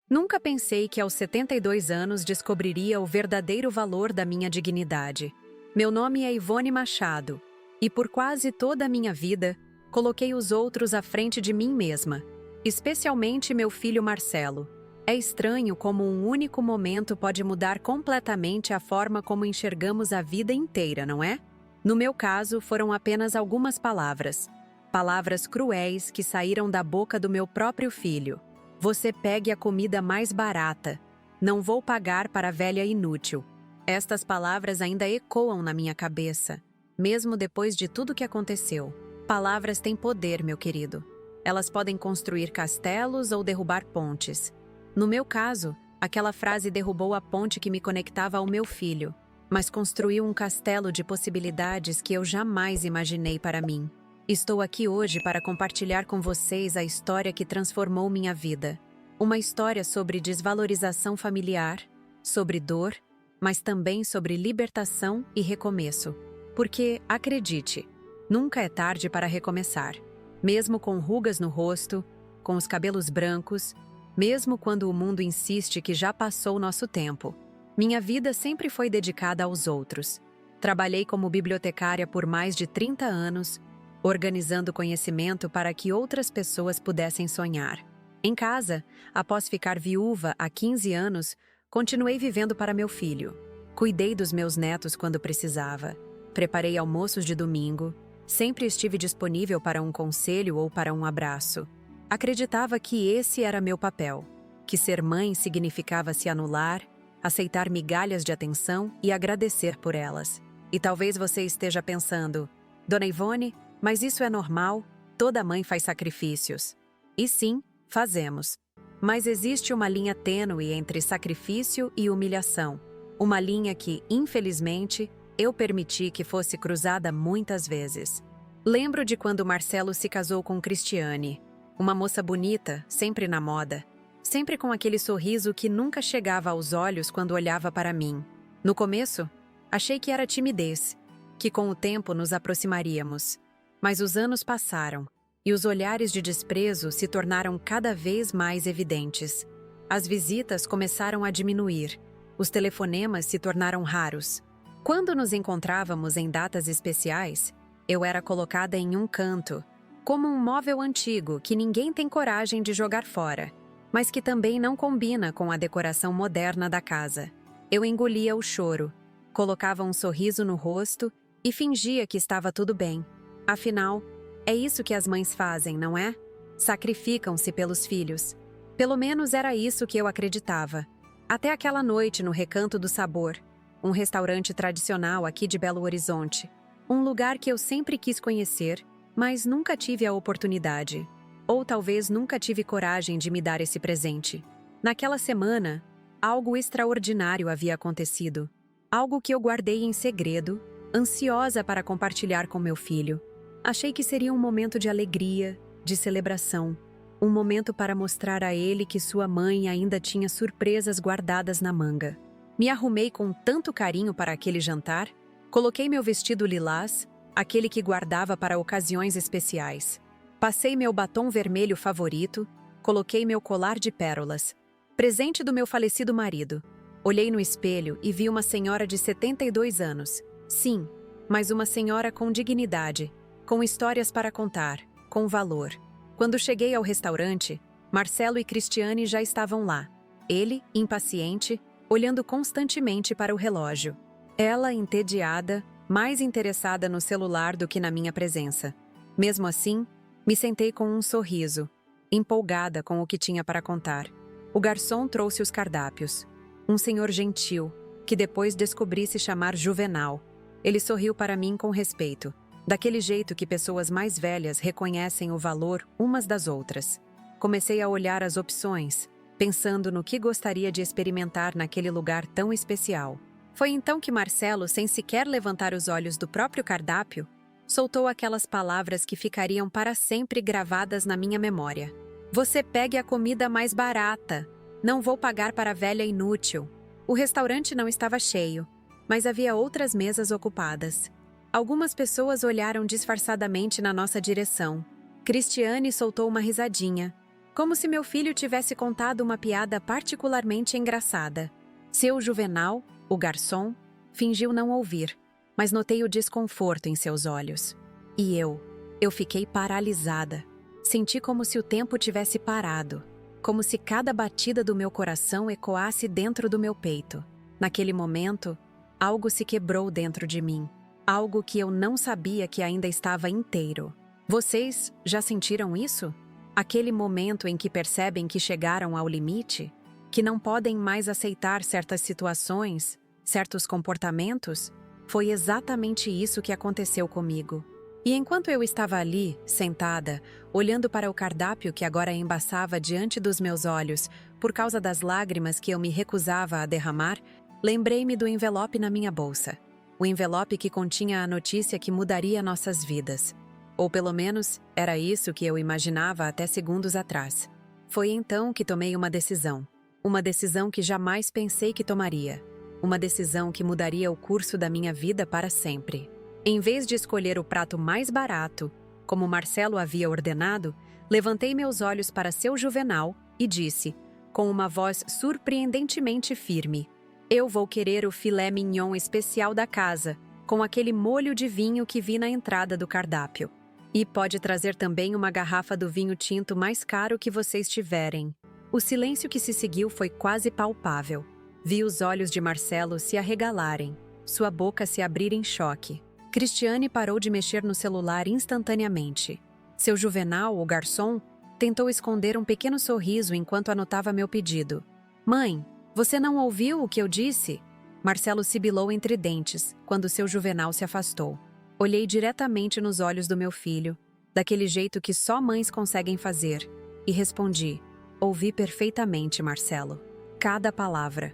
Nunca pensei que aos 72 anos descobriria o verdadeiro valor da minha dignidade. Meu nome é Ivone Machado, e por quase toda a minha vida, coloquei os outros à frente de mim mesma, especialmente meu filho Marcelo. É estranho como um único momento pode mudar completamente a forma como enxergamos a vida inteira, não é? No meu caso, foram apenas algumas palavras. Palavras cruéis que saíram da boca do meu próprio filho. Você pegue a comida mais barata. Não vou pagar para a velha inútil. Estas palavras ainda ecoam na minha cabeça, mesmo depois de tudo que aconteceu. Palavras têm poder, meu querido. Elas podem construir castelos ou derrubar pontes. No meu caso, aquela frase derrubou a ponte que me conectava ao meu filho, mas construiu um castelo de possibilidades que eu jamais imaginei para mim. Estou aqui hoje para compartilhar com vocês a história que transformou minha vida. Uma história sobre desvalorização familiar, sobre dor, mas também sobre libertação e recomeço. Porque, acredite, nunca é tarde para recomeçar. Mesmo com rugas no rosto, com os cabelos brancos, mesmo quando o mundo insiste que já passou nosso tempo. Minha vida sempre foi dedicada aos outros. Trabalhei como bibliotecária por mais de 30 anos, organizando conhecimento para que outras pessoas pudessem sonhar. Em casa, após ficar viúva há 15 anos, continuei vivendo para meu filho. Cuidei dos meus netos quando precisava. Preparei almoços de domingo. Sempre estive disponível para um conselho ou para um abraço. Acreditava que esse era meu papel, que ser mãe significava se anular, aceitar migalhas de atenção e agradecer por elas. E talvez você esteja pensando, Dona Ivone, mas isso é normal? Toda mãe faz sacrifícios. E sim, fazemos. Mas existe uma linha tênue entre sacrifício e humilhação. Uma linha que, infelizmente, eu permiti que fosse cruzada muitas vezes. Lembro de quando Marcelo se casou com Cristiane, uma moça bonita, sempre na moda, sempre com aquele sorriso que nunca chegava aos olhos quando olhava para mim. No começo, achei que era timidez, que com o tempo nos aproximaríamos. Mas os anos passaram, e os olhares de desprezo se tornaram cada vez mais evidentes. As visitas começaram a diminuir, os telefonemas se tornaram raros. Quando nos encontrávamos em datas especiais, eu era colocada em um canto, como um móvel antigo que ninguém tem coragem de jogar fora, mas que também não combina com a decoração moderna da casa. Eu engolia o choro, colocava um sorriso no rosto e fingia que estava tudo bem. Afinal, é isso que as mães fazem, não é? Sacrificam-se pelos filhos. Pelo menos era isso que eu acreditava. Até aquela noite no Recanto do Sabor, um restaurante tradicional aqui de Belo Horizonte. Um lugar que eu sempre quis conhecer, mas nunca tive a oportunidade. Ou talvez nunca tive coragem de me dar esse presente. Naquela semana, algo extraordinário havia acontecido. Algo que eu guardei em segredo, ansiosa para compartilhar com meu filho. Achei que seria um momento de alegria, de celebração. Um momento para mostrar a ele que sua mãe ainda tinha surpresas guardadas na manga. Me arrumei com tanto carinho para aquele jantar, coloquei meu vestido lilás, aquele que guardava para ocasiões especiais. Passei meu batom vermelho favorito, coloquei meu colar de pérolas, presente do meu falecido marido. Olhei no espelho e vi uma senhora de 72 anos. Sim, mas uma senhora com dignidade, com histórias para contar, com valor. Quando cheguei ao restaurante, Marcelo e Cristiane já estavam lá. Ele, impaciente, olhando constantemente para o relógio. Ela, entediada, mais interessada no celular do que na minha presença. Mesmo assim, me sentei com um sorriso, empolgada com o que tinha para contar. O garçom trouxe os cardápios. Um senhor gentil, que depois descobri se chamar Juvenal. Ele sorriu para mim com respeito, daquele jeito que pessoas mais velhas reconhecem o valor umas das outras. Comecei a olhar as opções, pensando no que gostaria de experimentar naquele lugar tão especial. Foi então que Marcelo, sem sequer levantar os olhos do próprio cardápio, soltou aquelas palavras que ficariam para sempre gravadas na minha memória. Você pegue a comida mais barata. Não vou pagar para a velha inútil. O restaurante não estava cheio, mas havia outras mesas ocupadas. Algumas pessoas olharam disfarçadamente na nossa direção. Cristiane soltou uma risadinha, Como se meu filho tivesse contado uma piada particularmente engraçada. Seu Juvenal, o garçom, fingiu não ouvir, mas notei o desconforto em seus olhos. E eu fiquei paralisada. Senti como se o tempo tivesse parado, como se cada batida do meu coração ecoasse dentro do meu peito. Naquele momento, algo se quebrou dentro de mim, algo que eu não sabia que ainda estava inteiro. Vocês já sentiram isso? Aquele momento em que percebem que chegaram ao limite, que não podem mais aceitar certas situações, certos comportamentos? Foi exatamente isso que aconteceu comigo. E enquanto eu estava ali, sentada, olhando para o cardápio que agora embaçava diante dos meus olhos, por causa das lágrimas que eu me recusava a derramar, lembrei-me do envelope na minha bolsa. O envelope que continha a notícia que mudaria nossas vidas. Ou pelo menos, era isso que eu imaginava até segundos atrás. Foi então que tomei uma decisão. Uma decisão que jamais pensei que tomaria. Uma decisão que mudaria o curso da minha vida para sempre. Em vez de escolher o prato mais barato, como Marcelo havia ordenado, levantei meus olhos para seu Juvenal e disse, com uma voz surpreendentemente firme: eu vou querer o filé mignon especial da casa, com aquele molho de vinho que vi na entrada do cardápio. E pode trazer também uma garrafa do vinho tinto mais caro que vocês tiverem. O silêncio que se seguiu foi quase palpável. Vi os olhos de Marcelo se arregalarem, sua boca se abrir em choque. Cristiane parou de mexer no celular instantaneamente. Seu Juvenal, o garçom, tentou esconder um pequeno sorriso enquanto anotava meu pedido. Mãe, você não ouviu o que eu disse? Marcelo sibilou entre dentes, quando seu Juvenal se afastou. Olhei diretamente nos olhos do meu filho, daquele jeito que só mães conseguem fazer, e respondi: ouvi perfeitamente, Marcelo. Cada palavra.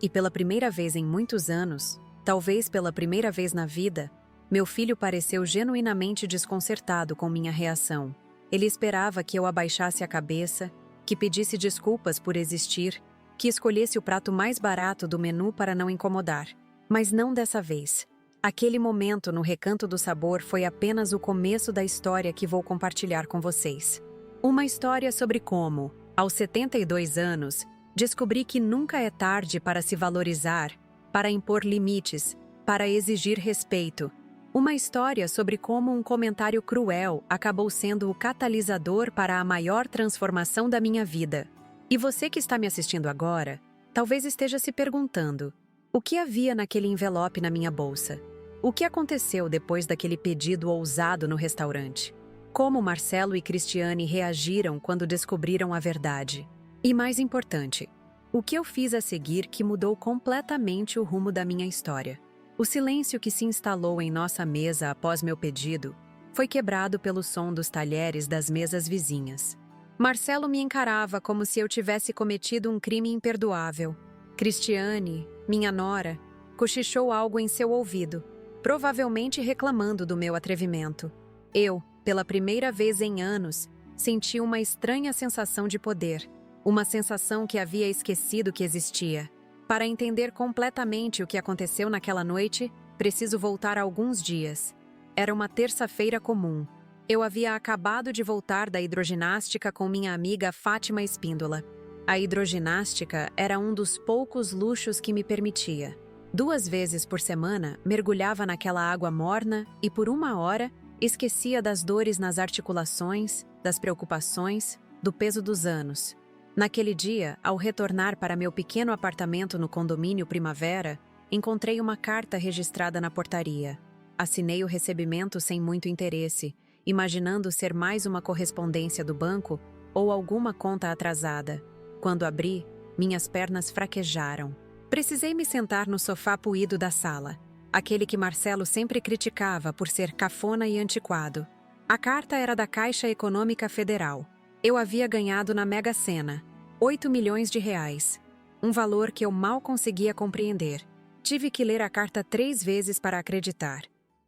E pela primeira vez em muitos anos, talvez pela primeira vez na vida, meu filho pareceu genuinamente desconcertado com minha reação. Ele esperava que eu abaixasse a cabeça, que pedisse desculpas por existir, que escolhesse o prato mais barato do menu para não incomodar. Mas não dessa vez. Aquele momento no Recanto do Sabor foi apenas o começo da história que vou compartilhar com vocês. Uma história sobre como, aos 72 anos, descobri que nunca é tarde para se valorizar, para impor limites, para exigir respeito. Uma história sobre como um comentário cruel acabou sendo o catalisador para a maior transformação da minha vida. E você que está me assistindo agora, talvez esteja se perguntando: o que havia naquele envelope na minha bolsa? O que aconteceu depois daquele pedido ousado no restaurante? Como Marcelo e Cristiane reagiram quando descobriram a verdade? E mais importante, o que eu fiz a seguir que mudou completamente o rumo da minha história? O silêncio que se instalou em nossa mesa após meu pedido foi quebrado pelo som dos talheres das mesas vizinhas. Marcelo me encarava como se eu tivesse cometido um crime imperdoável. Cristiane, minha nora, cochichou algo em seu ouvido, provavelmente reclamando do meu atrevimento. Eu, pela primeira vez em anos, senti uma estranha sensação de poder, uma sensação que havia esquecido que existia. Para entender completamente o que aconteceu naquela noite, preciso voltar alguns dias. Era uma terça-feira comum. Eu havia acabado de voltar da hidroginástica com minha amiga Fátima Espíndola. A hidroginástica era um dos poucos luxos que me permitia. 2 vezes por semana, mergulhava naquela água morna e, por 1 hora, esquecia das dores nas articulações, das preocupações, do peso dos anos. Naquele dia, ao retornar para meu pequeno apartamento no condomínio Primavera, encontrei uma carta registrada na portaria. Assinei o recebimento sem muito interesse, imaginando ser mais uma correspondência do banco ou alguma conta atrasada. Quando abri, minhas pernas fraquejaram. Precisei me sentar no sofá puído da sala, aquele que Marcelo sempre criticava por ser cafona e antiquado. A carta era da Caixa Econômica Federal. Eu havia ganhado na Mega Sena, 8 milhões de reais. Um valor que eu mal conseguia compreender. Tive que ler a carta 3 vezes para acreditar.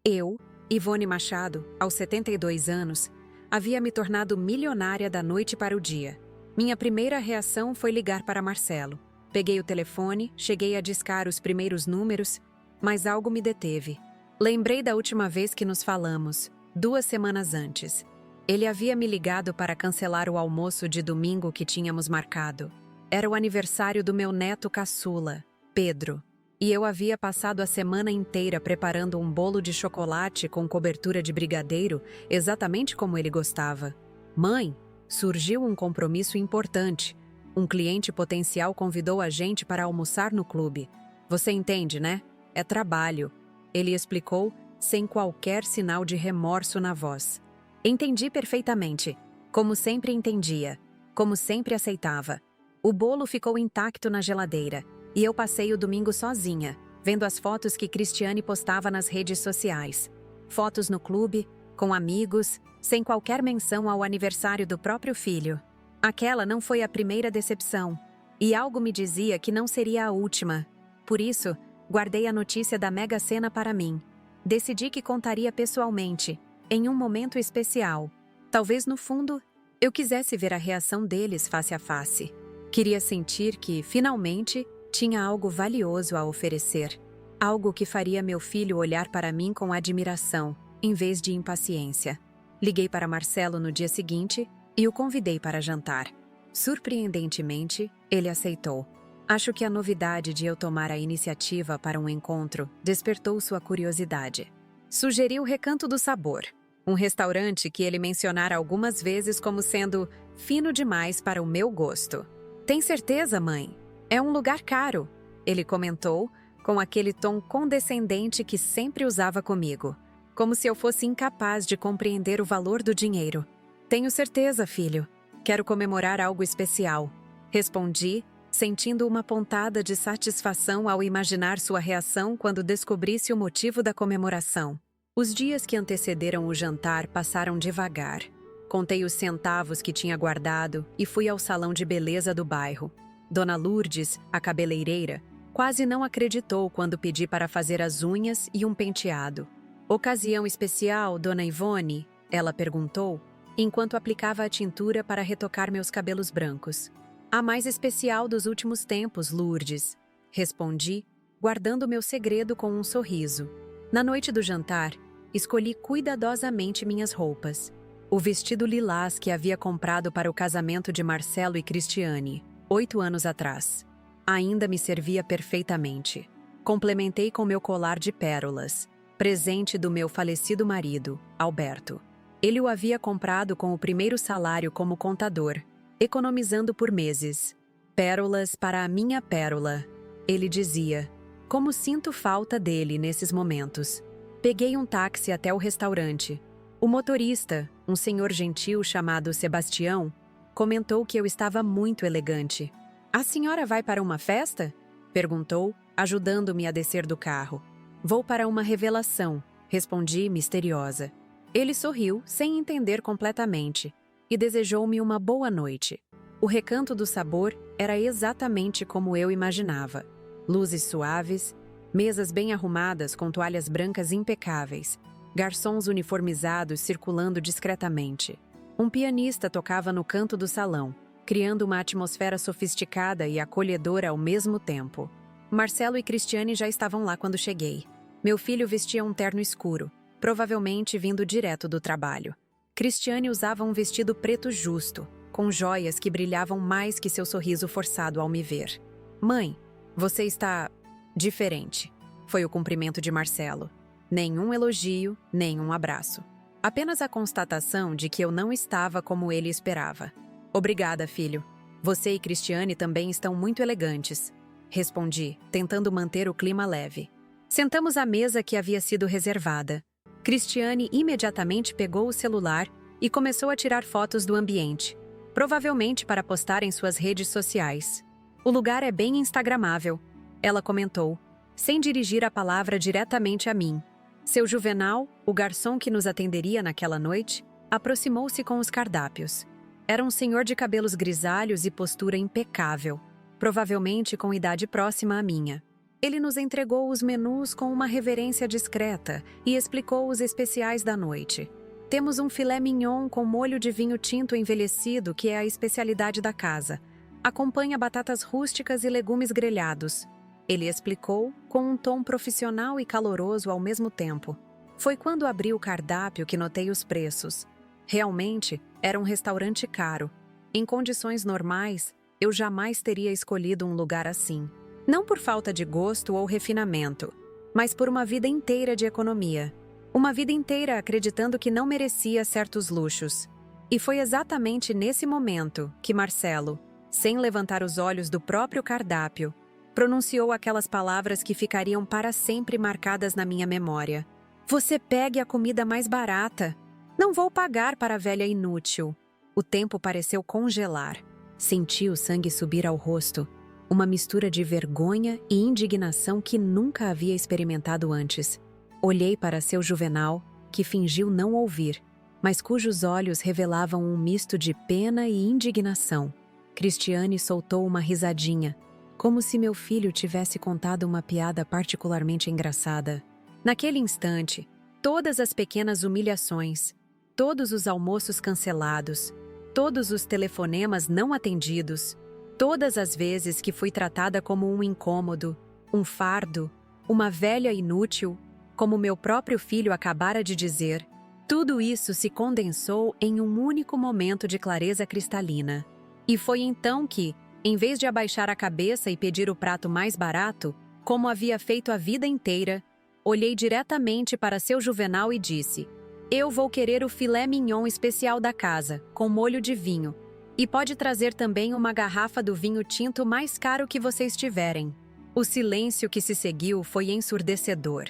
Eu, Ivone Machado, aos 72 anos, havia me tornado milionária da noite para o dia. Minha primeira reação foi ligar para Marcelo. Peguei o telefone, cheguei a discar os primeiros números, mas algo me deteve. Lembrei da última vez que nos falamos, 2 semanas antes. Ele havia me ligado para cancelar o almoço de domingo que tínhamos marcado. Era o aniversário do meu neto caçula, Pedro, e eu havia passado a semana inteira preparando um bolo de chocolate com cobertura de brigadeiro, exatamente como ele gostava. Mãe, surgiu um compromisso importante. Um cliente potencial convidou a gente para almoçar no clube. Você entende, né? É trabalho. Ele explicou, sem qualquer sinal de remorso na voz. Entendi perfeitamente. Como sempre entendia. Como sempre aceitava. O bolo ficou intacto na geladeira, e eu passei o domingo sozinha, vendo as fotos que Cristiane postava nas redes sociais. Fotos no clube, com amigos, sem qualquer menção ao aniversário do próprio filho. Aquela não foi a primeira decepção, e algo me dizia que não seria a última. Por isso, guardei a notícia da Mega Sena para mim. Decidi que contaria pessoalmente, em um momento especial. Talvez, no fundo, eu quisesse ver a reação deles face a face. Queria sentir que, finalmente, tinha algo valioso a oferecer. Algo que faria meu filho olhar para mim com admiração, em vez de impaciência. Liguei para Marcelo no dia seguinte e o convidei para jantar. Surpreendentemente, ele aceitou. Acho que a novidade de eu tomar a iniciativa para um encontro despertou sua curiosidade. Sugeriu o Recanto do Sabor, um restaurante que ele mencionara algumas vezes como sendo fino demais para o meu gosto. Tem certeza, mãe? É um lugar caro, ele comentou, com aquele tom condescendente que sempre usava comigo, como se eu fosse incapaz de compreender o valor do dinheiro. Tenho certeza, filho. Quero comemorar algo especial. Respondi, sentindo uma pontada de satisfação ao imaginar sua reação quando descobrisse o motivo da comemoração. Os dias que antecederam o jantar passaram devagar. Contei os centavos que tinha guardado e fui ao salão de beleza do bairro. Dona Lourdes, a cabeleireira, quase não acreditou quando pedi para fazer as unhas e um penteado. Ocasião especial, Dona Ivone? Ela perguntou, enquanto aplicava a tintura para retocar meus cabelos brancos. A mais especial dos últimos tempos, Lourdes. Respondi, guardando meu segredo com um sorriso. Na noite do jantar, escolhi cuidadosamente minhas roupas. O vestido lilás que havia comprado para o casamento de Marcelo e Cristiane, 8 anos atrás. Ainda me servia perfeitamente. Complementei com meu colar de pérolas, presente do meu falecido marido, Alberto. Ele o havia comprado com o primeiro salário como contador, economizando por meses. Pérolas para a minha pérola, ele dizia. Como sinto falta dele nesses momentos. Peguei um táxi até o restaurante. O motorista, um senhor gentil chamado Sebastião, comentou que eu estava muito elegante. A senhora vai para uma festa? Perguntou, ajudando-me a descer do carro. Vou para uma revelação, respondi misteriosa. Ele sorriu, sem entender completamente, e desejou-me uma boa noite. O Recanto do Sabor era exatamente como eu imaginava. Luzes suaves, mesas bem arrumadas com toalhas brancas impecáveis, garçons uniformizados circulando discretamente. Um pianista tocava no canto do salão, criando uma atmosfera sofisticada e acolhedora ao mesmo tempo. Marcelo e Cristiane já estavam lá quando cheguei. Meu filho vestia um terno escuro, provavelmente vindo direto do trabalho. Cristiane usava um vestido preto justo, com joias que brilhavam mais que seu sorriso forçado ao me ver. Mãe, você está diferente, foi o cumprimento de Marcelo. Nenhum elogio, nenhum abraço. Apenas a constatação de que eu não estava como ele esperava. Obrigada, filho. Você e Cristiane também estão muito elegantes. Respondi, tentando manter o clima leve. Sentamos à mesa que havia sido reservada. Cristiane imediatamente pegou o celular e começou a tirar fotos do ambiente, provavelmente para postar em suas redes sociais. O lugar é bem instagramável, ela comentou, sem dirigir a palavra diretamente a mim. Seu Juvenal, o garçom que nos atenderia naquela noite, aproximou-se com os cardápios. Era um senhor de cabelos grisalhos e postura impecável, provavelmente com idade próxima à minha. Ele nos entregou os menus com uma reverência discreta e explicou os especiais da noite. Temos um filé mignon com molho de vinho tinto envelhecido, que é a especialidade da casa. Acompanha batatas rústicas e legumes grelhados. Ele explicou, com um tom profissional e caloroso ao mesmo tempo. Foi quando abri o cardápio que notei os preços. Realmente, era um restaurante caro. Em condições normais, eu jamais teria escolhido um lugar assim. Não por falta de gosto ou refinamento, mas por uma vida inteira de economia. Uma vida inteira acreditando que não merecia certos luxos. E foi exatamente nesse momento que Marcelo, sem levantar os olhos do próprio cardápio, pronunciou aquelas palavras que ficariam para sempre marcadas na minha memória. Você pegue a comida mais barata. Não vou pagar para a velha inútil. O tempo pareceu congelar. Senti o sangue subir ao rosto. Uma mistura de vergonha e indignação que nunca havia experimentado antes. Olhei para seu Juvenal, que fingiu não ouvir, mas cujos olhos revelavam um misto de pena e indignação. Cristiane soltou uma risadinha, como se meu filho tivesse contado uma piada particularmente engraçada. Naquele instante, todas as pequenas humilhações, todos os almoços cancelados, todos os telefonemas não atendidos, todas as vezes que fui tratada como um incômodo, um fardo, uma velha inútil, como meu próprio filho acabara de dizer, tudo isso se condensou em um único momento de clareza cristalina. E foi então que, em vez de abaixar a cabeça e pedir o prato mais barato, como havia feito a vida inteira, olhei diretamente para seu Juvenal e disse: eu vou querer o filé mignon especial da casa, com molho de vinho. E pode trazer também uma garrafa do vinho tinto mais caro que vocês tiverem. O silêncio que se seguiu foi ensurdecedor.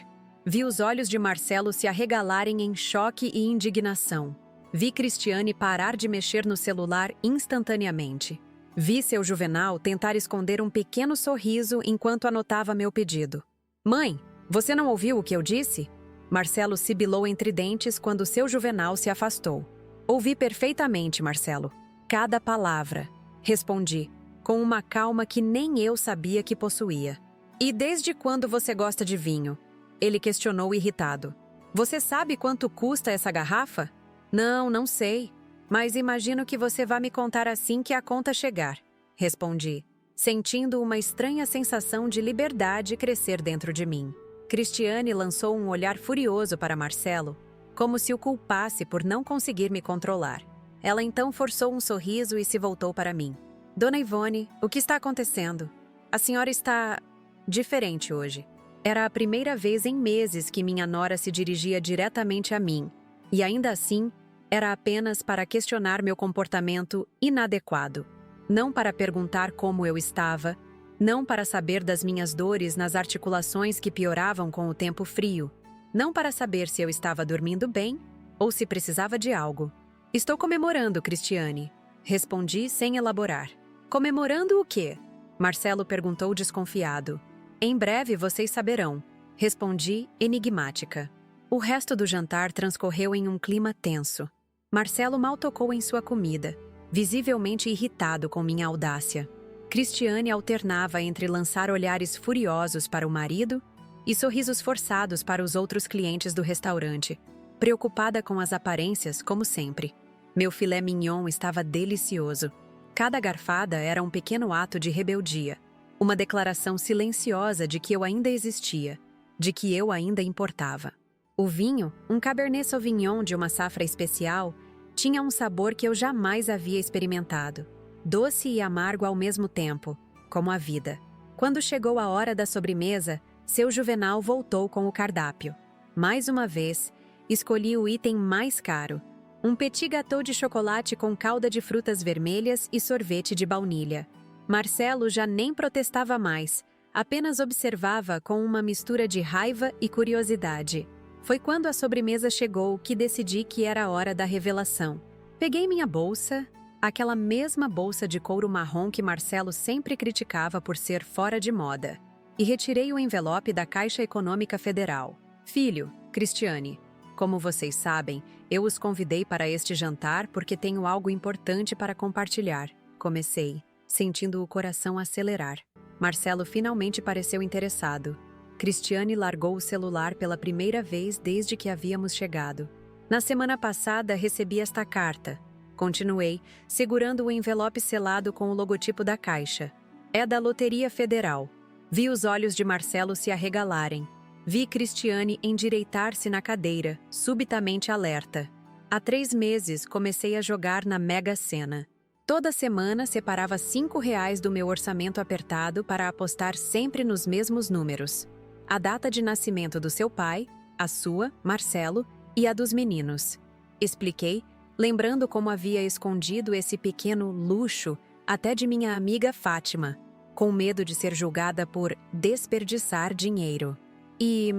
Vi os olhos de Marcelo se arregalarem em choque e indignação. Vi Cristiane parar de mexer no celular instantaneamente. Vi seu Juvenal tentar esconder um pequeno sorriso enquanto anotava meu pedido. Mãe, você não ouviu o que eu disse? Marcelo sibilou entre dentes quando seu Juvenal se afastou. Ouvi perfeitamente, Marcelo. Cada palavra. Respondi, com uma calma que nem eu sabia que possuía. E desde quando você gosta de vinho? Ele questionou irritado. Você sabe quanto custa essa garrafa? Não, não sei. Mas imagino que você vá me contar assim que a conta chegar. Respondi, sentindo uma estranha sensação de liberdade crescer dentro de mim. Cristiane lançou um olhar furioso para Marcelo, como se o culpasse por não conseguir me controlar. Ela então forçou um sorriso e se voltou para mim. Dona Ivone, o que está acontecendo? A senhora está diferente hoje. Era a primeira vez em meses que minha nora se dirigia diretamente a mim, e ainda assim, era apenas para questionar meu comportamento inadequado. Não para perguntar como eu estava, não para saber das minhas dores nas articulações que pioravam com o tempo frio, não para saber se eu estava dormindo bem ou se precisava de algo. Estou comemorando, Cristiane. Respondi sem elaborar. Comemorando o quê? Marcelo perguntou desconfiado. Em breve vocês saberão. Respondi, enigmática. O resto do jantar transcorreu em um clima tenso. Marcelo mal tocou em sua comida, visivelmente irritado com minha audácia. Cristiane alternava entre lançar olhares furiosos para o marido e sorrisos forçados para os outros clientes do restaurante, preocupada com as aparências, como sempre. Meu filé mignon estava delicioso. Cada garfada era um pequeno ato de rebeldia, uma declaração silenciosa de que eu ainda existia, de que eu ainda importava. O vinho, um Cabernet Sauvignon de uma safra especial, tinha um sabor que eu jamais havia experimentado. Doce e amargo ao mesmo tempo, como a vida. Quando chegou a hora da sobremesa, seu Juvenal voltou com o cardápio. Mais uma vez, escolhi o item mais caro, um petit gâteau de chocolate com calda de frutas vermelhas e sorvete de baunilha. Marcelo já nem protestava mais, apenas observava com uma mistura de raiva e curiosidade. Foi quando a sobremesa chegou que decidi que era a hora da revelação. Peguei minha bolsa, aquela mesma bolsa de couro marrom que Marcelo sempre criticava por ser fora de moda, e retirei o envelope da Caixa Econômica Federal. Filho, Cristiane, como vocês sabem, eu os convidei para este jantar porque tenho algo importante para compartilhar. Comecei, sentindo o coração acelerar. Marcelo finalmente pareceu interessado. Cristiane largou o celular pela primeira vez desde que havíamos chegado. Na semana passada, recebi esta carta. Continuei, segurando o envelope selado com o logotipo da Caixa. É da Loteria Federal. Vi os olhos de Marcelo se arregalarem. Vi Cristiane endireitar-se na cadeira, subitamente alerta. Há 3 meses comecei a jogar na Mega Sena. Toda semana separava R$ 5 do meu orçamento apertado para apostar sempre nos mesmos números. A data de nascimento do seu pai, a sua, Marcelo, e a dos meninos. Expliquei, lembrando como havia escondido esse pequeno luxo até de minha amiga Fátima, com medo de ser julgada por desperdiçar dinheiro. E...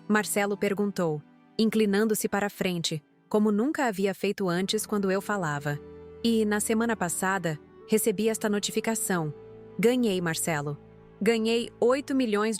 Marcelo perguntou, inclinando-se para a frente, como nunca havia feito antes quando eu falava. E, na semana passada, recebi esta notificação. Ganhei, Marcelo. Ganhei R$ 8 milhões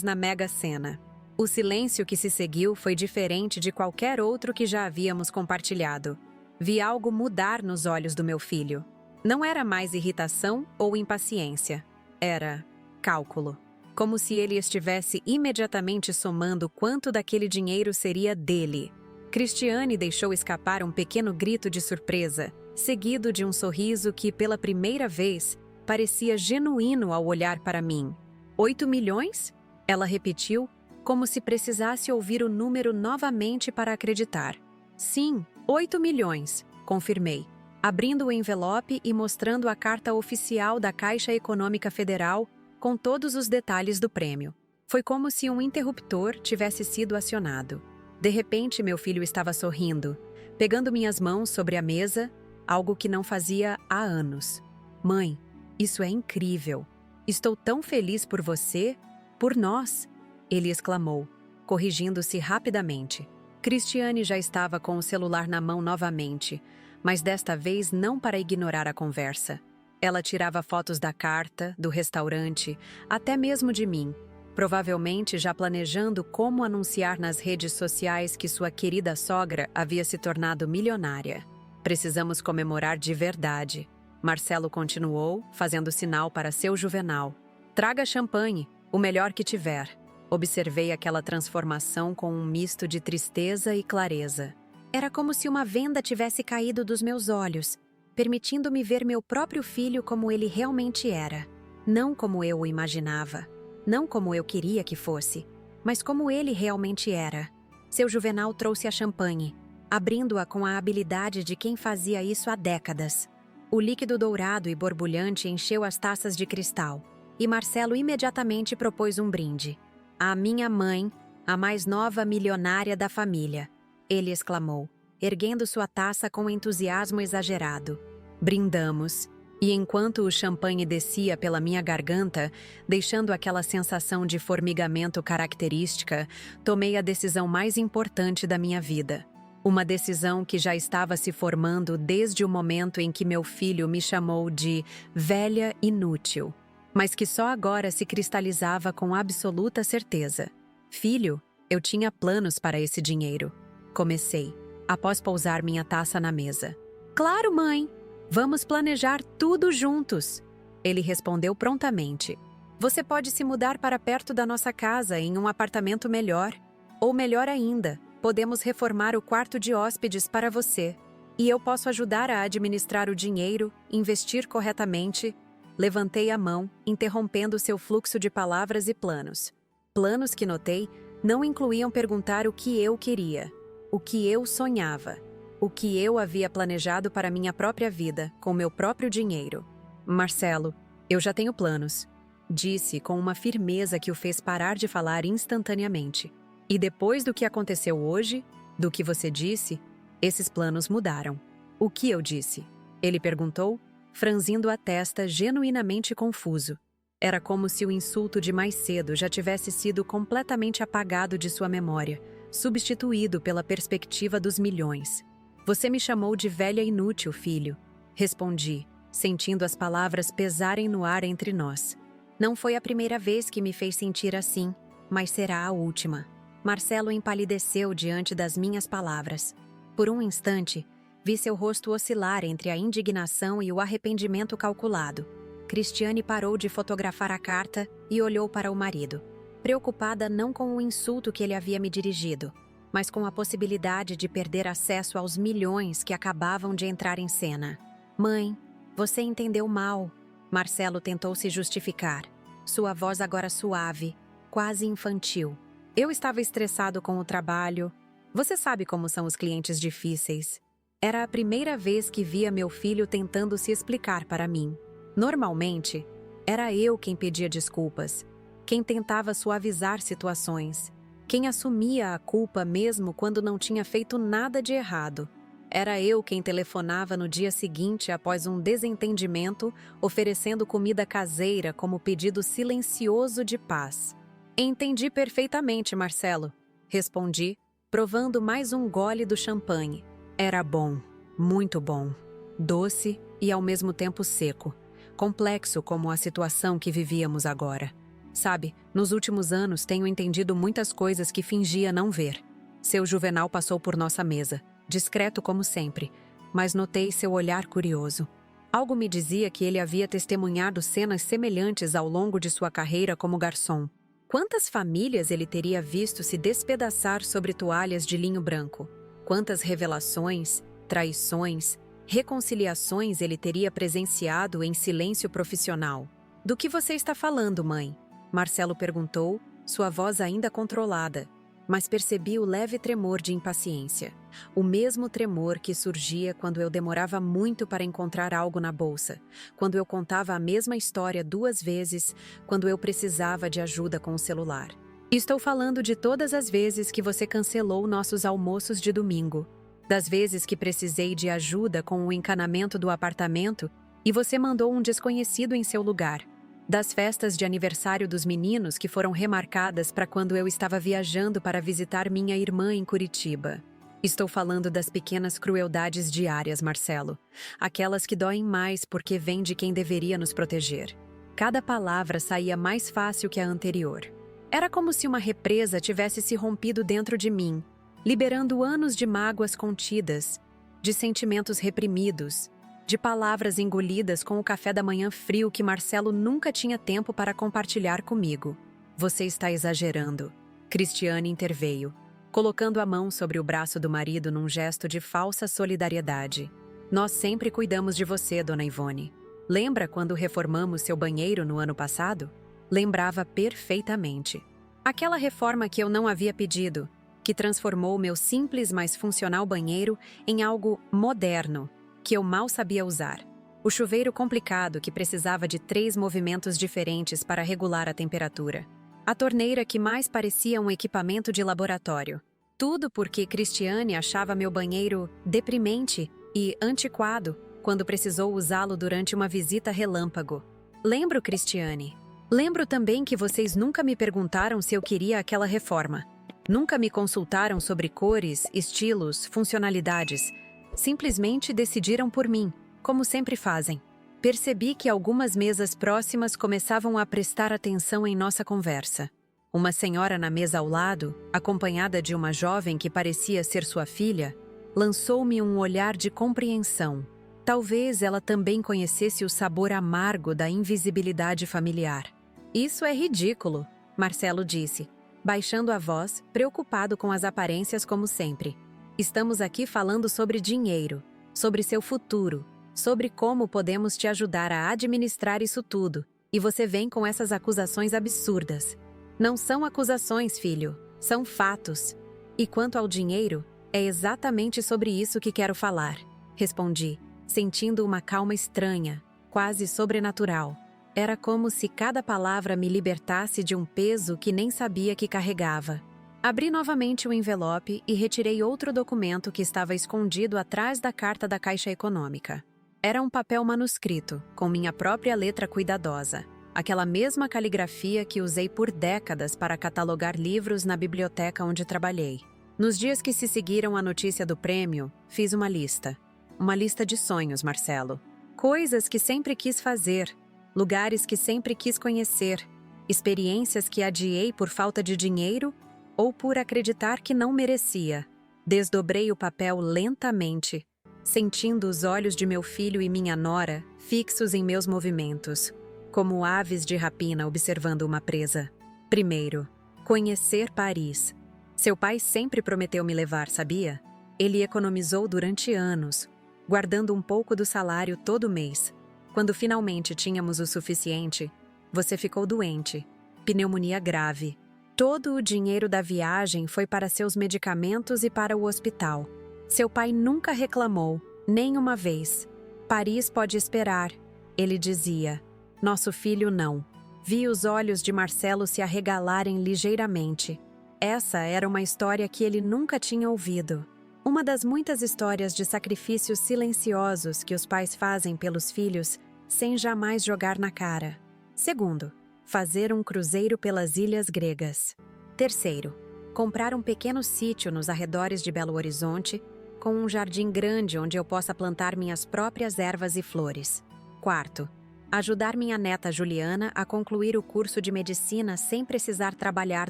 na Mega Sena. O silêncio que se seguiu foi diferente de qualquer outro que já havíamos compartilhado. Vi algo mudar nos olhos do meu filho. Não era mais irritação ou impaciência. Era cálculo. Como se ele estivesse imediatamente somando quanto daquele dinheiro seria dele. Cristiane deixou escapar um pequeno grito de surpresa, seguido de um sorriso que, pela primeira vez, parecia genuíno ao olhar para mim. 8 milhões? Ela repetiu, como se precisasse ouvir o número novamente para acreditar. Sim, 8 milhões, confirmei, abrindo o envelope e mostrando a carta oficial da Caixa Econômica Federal com todos os detalhes do prêmio. Foi como se um interruptor tivesse sido acionado. De repente, meu filho estava sorrindo, pegando minhas mãos sobre a mesa, algo que não fazia há anos. Mãe, isso é incrível. Estou tão feliz por você, por nós, ele exclamou, corrigindo-se rapidamente. Cristiane já estava com o celular na mão novamente, mas desta vez não para ignorar a conversa. Ela tirava fotos da carta, do restaurante, até mesmo de mim, provavelmente já planejando como anunciar nas redes sociais que sua querida sogra havia se tornado milionária. Precisamos comemorar de verdade. Marcelo continuou, fazendo sinal para seu Juvenal. Traga champanhe, o melhor que tiver. Observei aquela transformação com um misto de tristeza e clareza. Era como se uma venda tivesse caído dos meus olhos, permitindo-me ver meu próprio filho como ele realmente era. Não como eu o imaginava. Não como eu queria que fosse, mas como ele realmente era. Seu Juvenal trouxe a champanhe, abrindo-a com a habilidade de quem fazia isso há décadas. O líquido dourado e borbulhante encheu as taças de cristal, e Marcelo imediatamente propôs um brinde. "À minha mãe, a mais nova milionária da família", ele exclamou, erguendo sua taça com entusiasmo exagerado. Brindamos, e enquanto o champanhe descia pela minha garganta, deixando aquela sensação de formigamento característica, tomei a decisão mais importante da minha vida. Uma decisão que já estava se formando desde o momento em que meu filho me chamou de velha inútil, mas que só agora se cristalizava com absoluta certeza. Filho, eu tinha planos para esse dinheiro. Comecei, após pousar minha taça na mesa. Claro, mãe! Vamos planejar tudo juntos. Ele respondeu prontamente. Você pode se mudar para perto da nossa casa em um apartamento melhor. Ou melhor ainda, podemos reformar o quarto de hóspedes para você. E eu posso ajudar a administrar o dinheiro, investir corretamente. Levantei a mão, interrompendo seu fluxo de palavras e planos. Planos que notei não incluíam perguntar o que eu queria, o que eu sonhava, o que eu havia planejado para minha própria vida, com meu próprio dinheiro. Marcelo, eu já tenho planos, disse com uma firmeza que o fez parar de falar instantaneamente. E depois do que aconteceu hoje, do que você disse, esses planos mudaram. O que eu disse? Ele perguntou, franzindo a testa, genuinamente confuso. Era como se o insulto de mais cedo já tivesse sido completamente apagado de sua memória, substituído pela perspectiva dos milhões. Você me chamou de velha inútil, filho. Respondi, sentindo as palavras pesarem no ar entre nós. Não foi a primeira vez que me fez sentir assim, mas será a última. Marcelo empalideceu diante das minhas palavras. Por um instante, vi seu rosto oscilar entre a indignação e o arrependimento calculado. Cristiane parou de fotografar a carta e olhou para o marido, preocupada não com o insulto que ele havia me dirigido, mas com a possibilidade de perder acesso aos milhões que acabavam de entrar em cena. Mãe, você entendeu mal. Marcelo tentou se justificar, sua voz agora suave, quase infantil. Eu estava estressado com o trabalho. Você sabe como são os clientes difíceis. Era a primeira vez que via meu filho tentando se explicar para mim. Normalmente, era eu quem pedia desculpas, quem tentava suavizar situações, quem assumia a culpa mesmo quando não tinha feito nada de errado. Era eu quem telefonava no dia seguinte após um desentendimento, oferecendo comida caseira como pedido silencioso de paz. Entendi perfeitamente, Marcelo, respondi, provando mais um gole do champanhe. Era bom, muito bom, doce e ao mesmo tempo seco, complexo como a situação que vivíamos agora. Sabe, nos últimos anos tenho entendido muitas coisas que fingia não ver. Seu Juvenal passou por nossa mesa, discreto como sempre, mas notei seu olhar curioso. Algo me dizia que ele havia testemunhado cenas semelhantes ao longo de sua carreira como garçom. Quantas famílias ele teria visto se despedaçar sobre toalhas de linho branco? Quantas revelações, traições, reconciliações ele teria presenciado em silêncio profissional? Do que você está falando, mãe? Marcelo perguntou, sua voz ainda controlada, mas percebi o leve tremor de impaciência. O mesmo tremor que surgia quando eu demorava muito para encontrar algo na bolsa, quando eu contava a mesma história 2 vezes, quando eu precisava de ajuda com o celular. Estou falando de todas as vezes que você cancelou nossos almoços de domingo, das vezes que precisei de ajuda com o encanamento do apartamento e você mandou um desconhecido em seu lugar, das festas de aniversário dos meninos que foram remarcadas para quando eu estava viajando para visitar minha irmã em Curitiba. Estou falando das pequenas crueldades diárias, Marcelo, aquelas que doem mais porque vêm de quem deveria nos proteger. Cada palavra saía mais fácil que a anterior. Era como se uma represa tivesse se rompido dentro de mim, liberando anos de mágoas contidas, de sentimentos reprimidos, de palavras engolidas com o café da manhã frio que Marcelo nunca tinha tempo para compartilhar comigo. Você está exagerando. Cristiane interveio, colocando a mão sobre o braço do marido num gesto de falsa solidariedade. Nós sempre cuidamos de você, dona Ivone. Lembra quando reformamos seu banheiro no ano passado? Lembrava perfeitamente. Aquela reforma que eu não havia pedido, que transformou meu simples, mas funcional banheiro em algo moderno, que eu mal sabia usar. O chuveiro complicado que precisava de 3 movimentos diferentes para regular a temperatura. A torneira que mais parecia um equipamento de laboratório. Tudo porque Cristiane achava meu banheiro deprimente e antiquado quando precisou usá-lo durante uma visita relâmpago. Lembro, Cristiane. Lembro também que vocês nunca me perguntaram se eu queria aquela reforma. Nunca me consultaram sobre cores, estilos, funcionalidades. Simplesmente decidiram por mim, como sempre fazem. Percebi que algumas mesas próximas começavam a prestar atenção em nossa conversa. Uma senhora na mesa ao lado, acompanhada de uma jovem que parecia ser sua filha, lançou-me um olhar de compreensão. Talvez ela também conhecesse o sabor amargo da invisibilidade familiar. Isso é ridículo, Marcelo disse, baixando a voz, preocupado com as aparências como sempre. Estamos aqui falando sobre dinheiro, sobre seu futuro, sobre como podemos te ajudar a administrar isso tudo, e você vem com essas acusações absurdas. Não são acusações, filho, são fatos. E quanto ao dinheiro, é exatamente sobre isso que quero falar, respondi, sentindo uma calma estranha, quase sobrenatural. Era como se cada palavra me libertasse de um peso que nem sabia que carregava. Abri novamente o envelope e retirei outro documento que estava escondido atrás da carta da Caixa Econômica. Era um papel manuscrito, com minha própria letra cuidadosa, aquela mesma caligrafia que usei por décadas para catalogar livros na biblioteca onde trabalhei. Nos dias que se seguiram à notícia do prêmio, fiz uma lista. Uma lista de sonhos, Marcelo. Coisas que sempre quis fazer, lugares que sempre quis conhecer, experiências que adiei por falta de dinheiro ou por acreditar que não merecia. Desdobrei o papel lentamente, sentindo os olhos de meu filho e minha nora fixos em meus movimentos, como aves de rapina observando uma presa. Primeiro, conhecer Paris. Seu pai sempre prometeu me levar, sabia? Ele economizou durante anos, guardando um pouco do salário todo mês. Quando finalmente tínhamos o suficiente, você ficou doente. Pneumonia grave. Todo o dinheiro da viagem foi para seus medicamentos e para o hospital. Seu pai nunca reclamou, nem uma vez. Paris pode esperar, ele dizia. Nosso filho não. Vi os olhos de Marcelo se arregalarem ligeiramente. Essa era uma história que ele nunca tinha ouvido. Uma das muitas histórias de sacrifícios silenciosos que os pais fazem pelos filhos sem jamais jogar na cara. Segundo, fazer um cruzeiro pelas ilhas gregas. Terceiro, comprar um pequeno sítio nos arredores de Belo Horizonte, com um jardim grande onde eu possa plantar minhas próprias ervas e flores. Quarto, ajudar minha neta Juliana a concluir o curso de medicina sem precisar trabalhar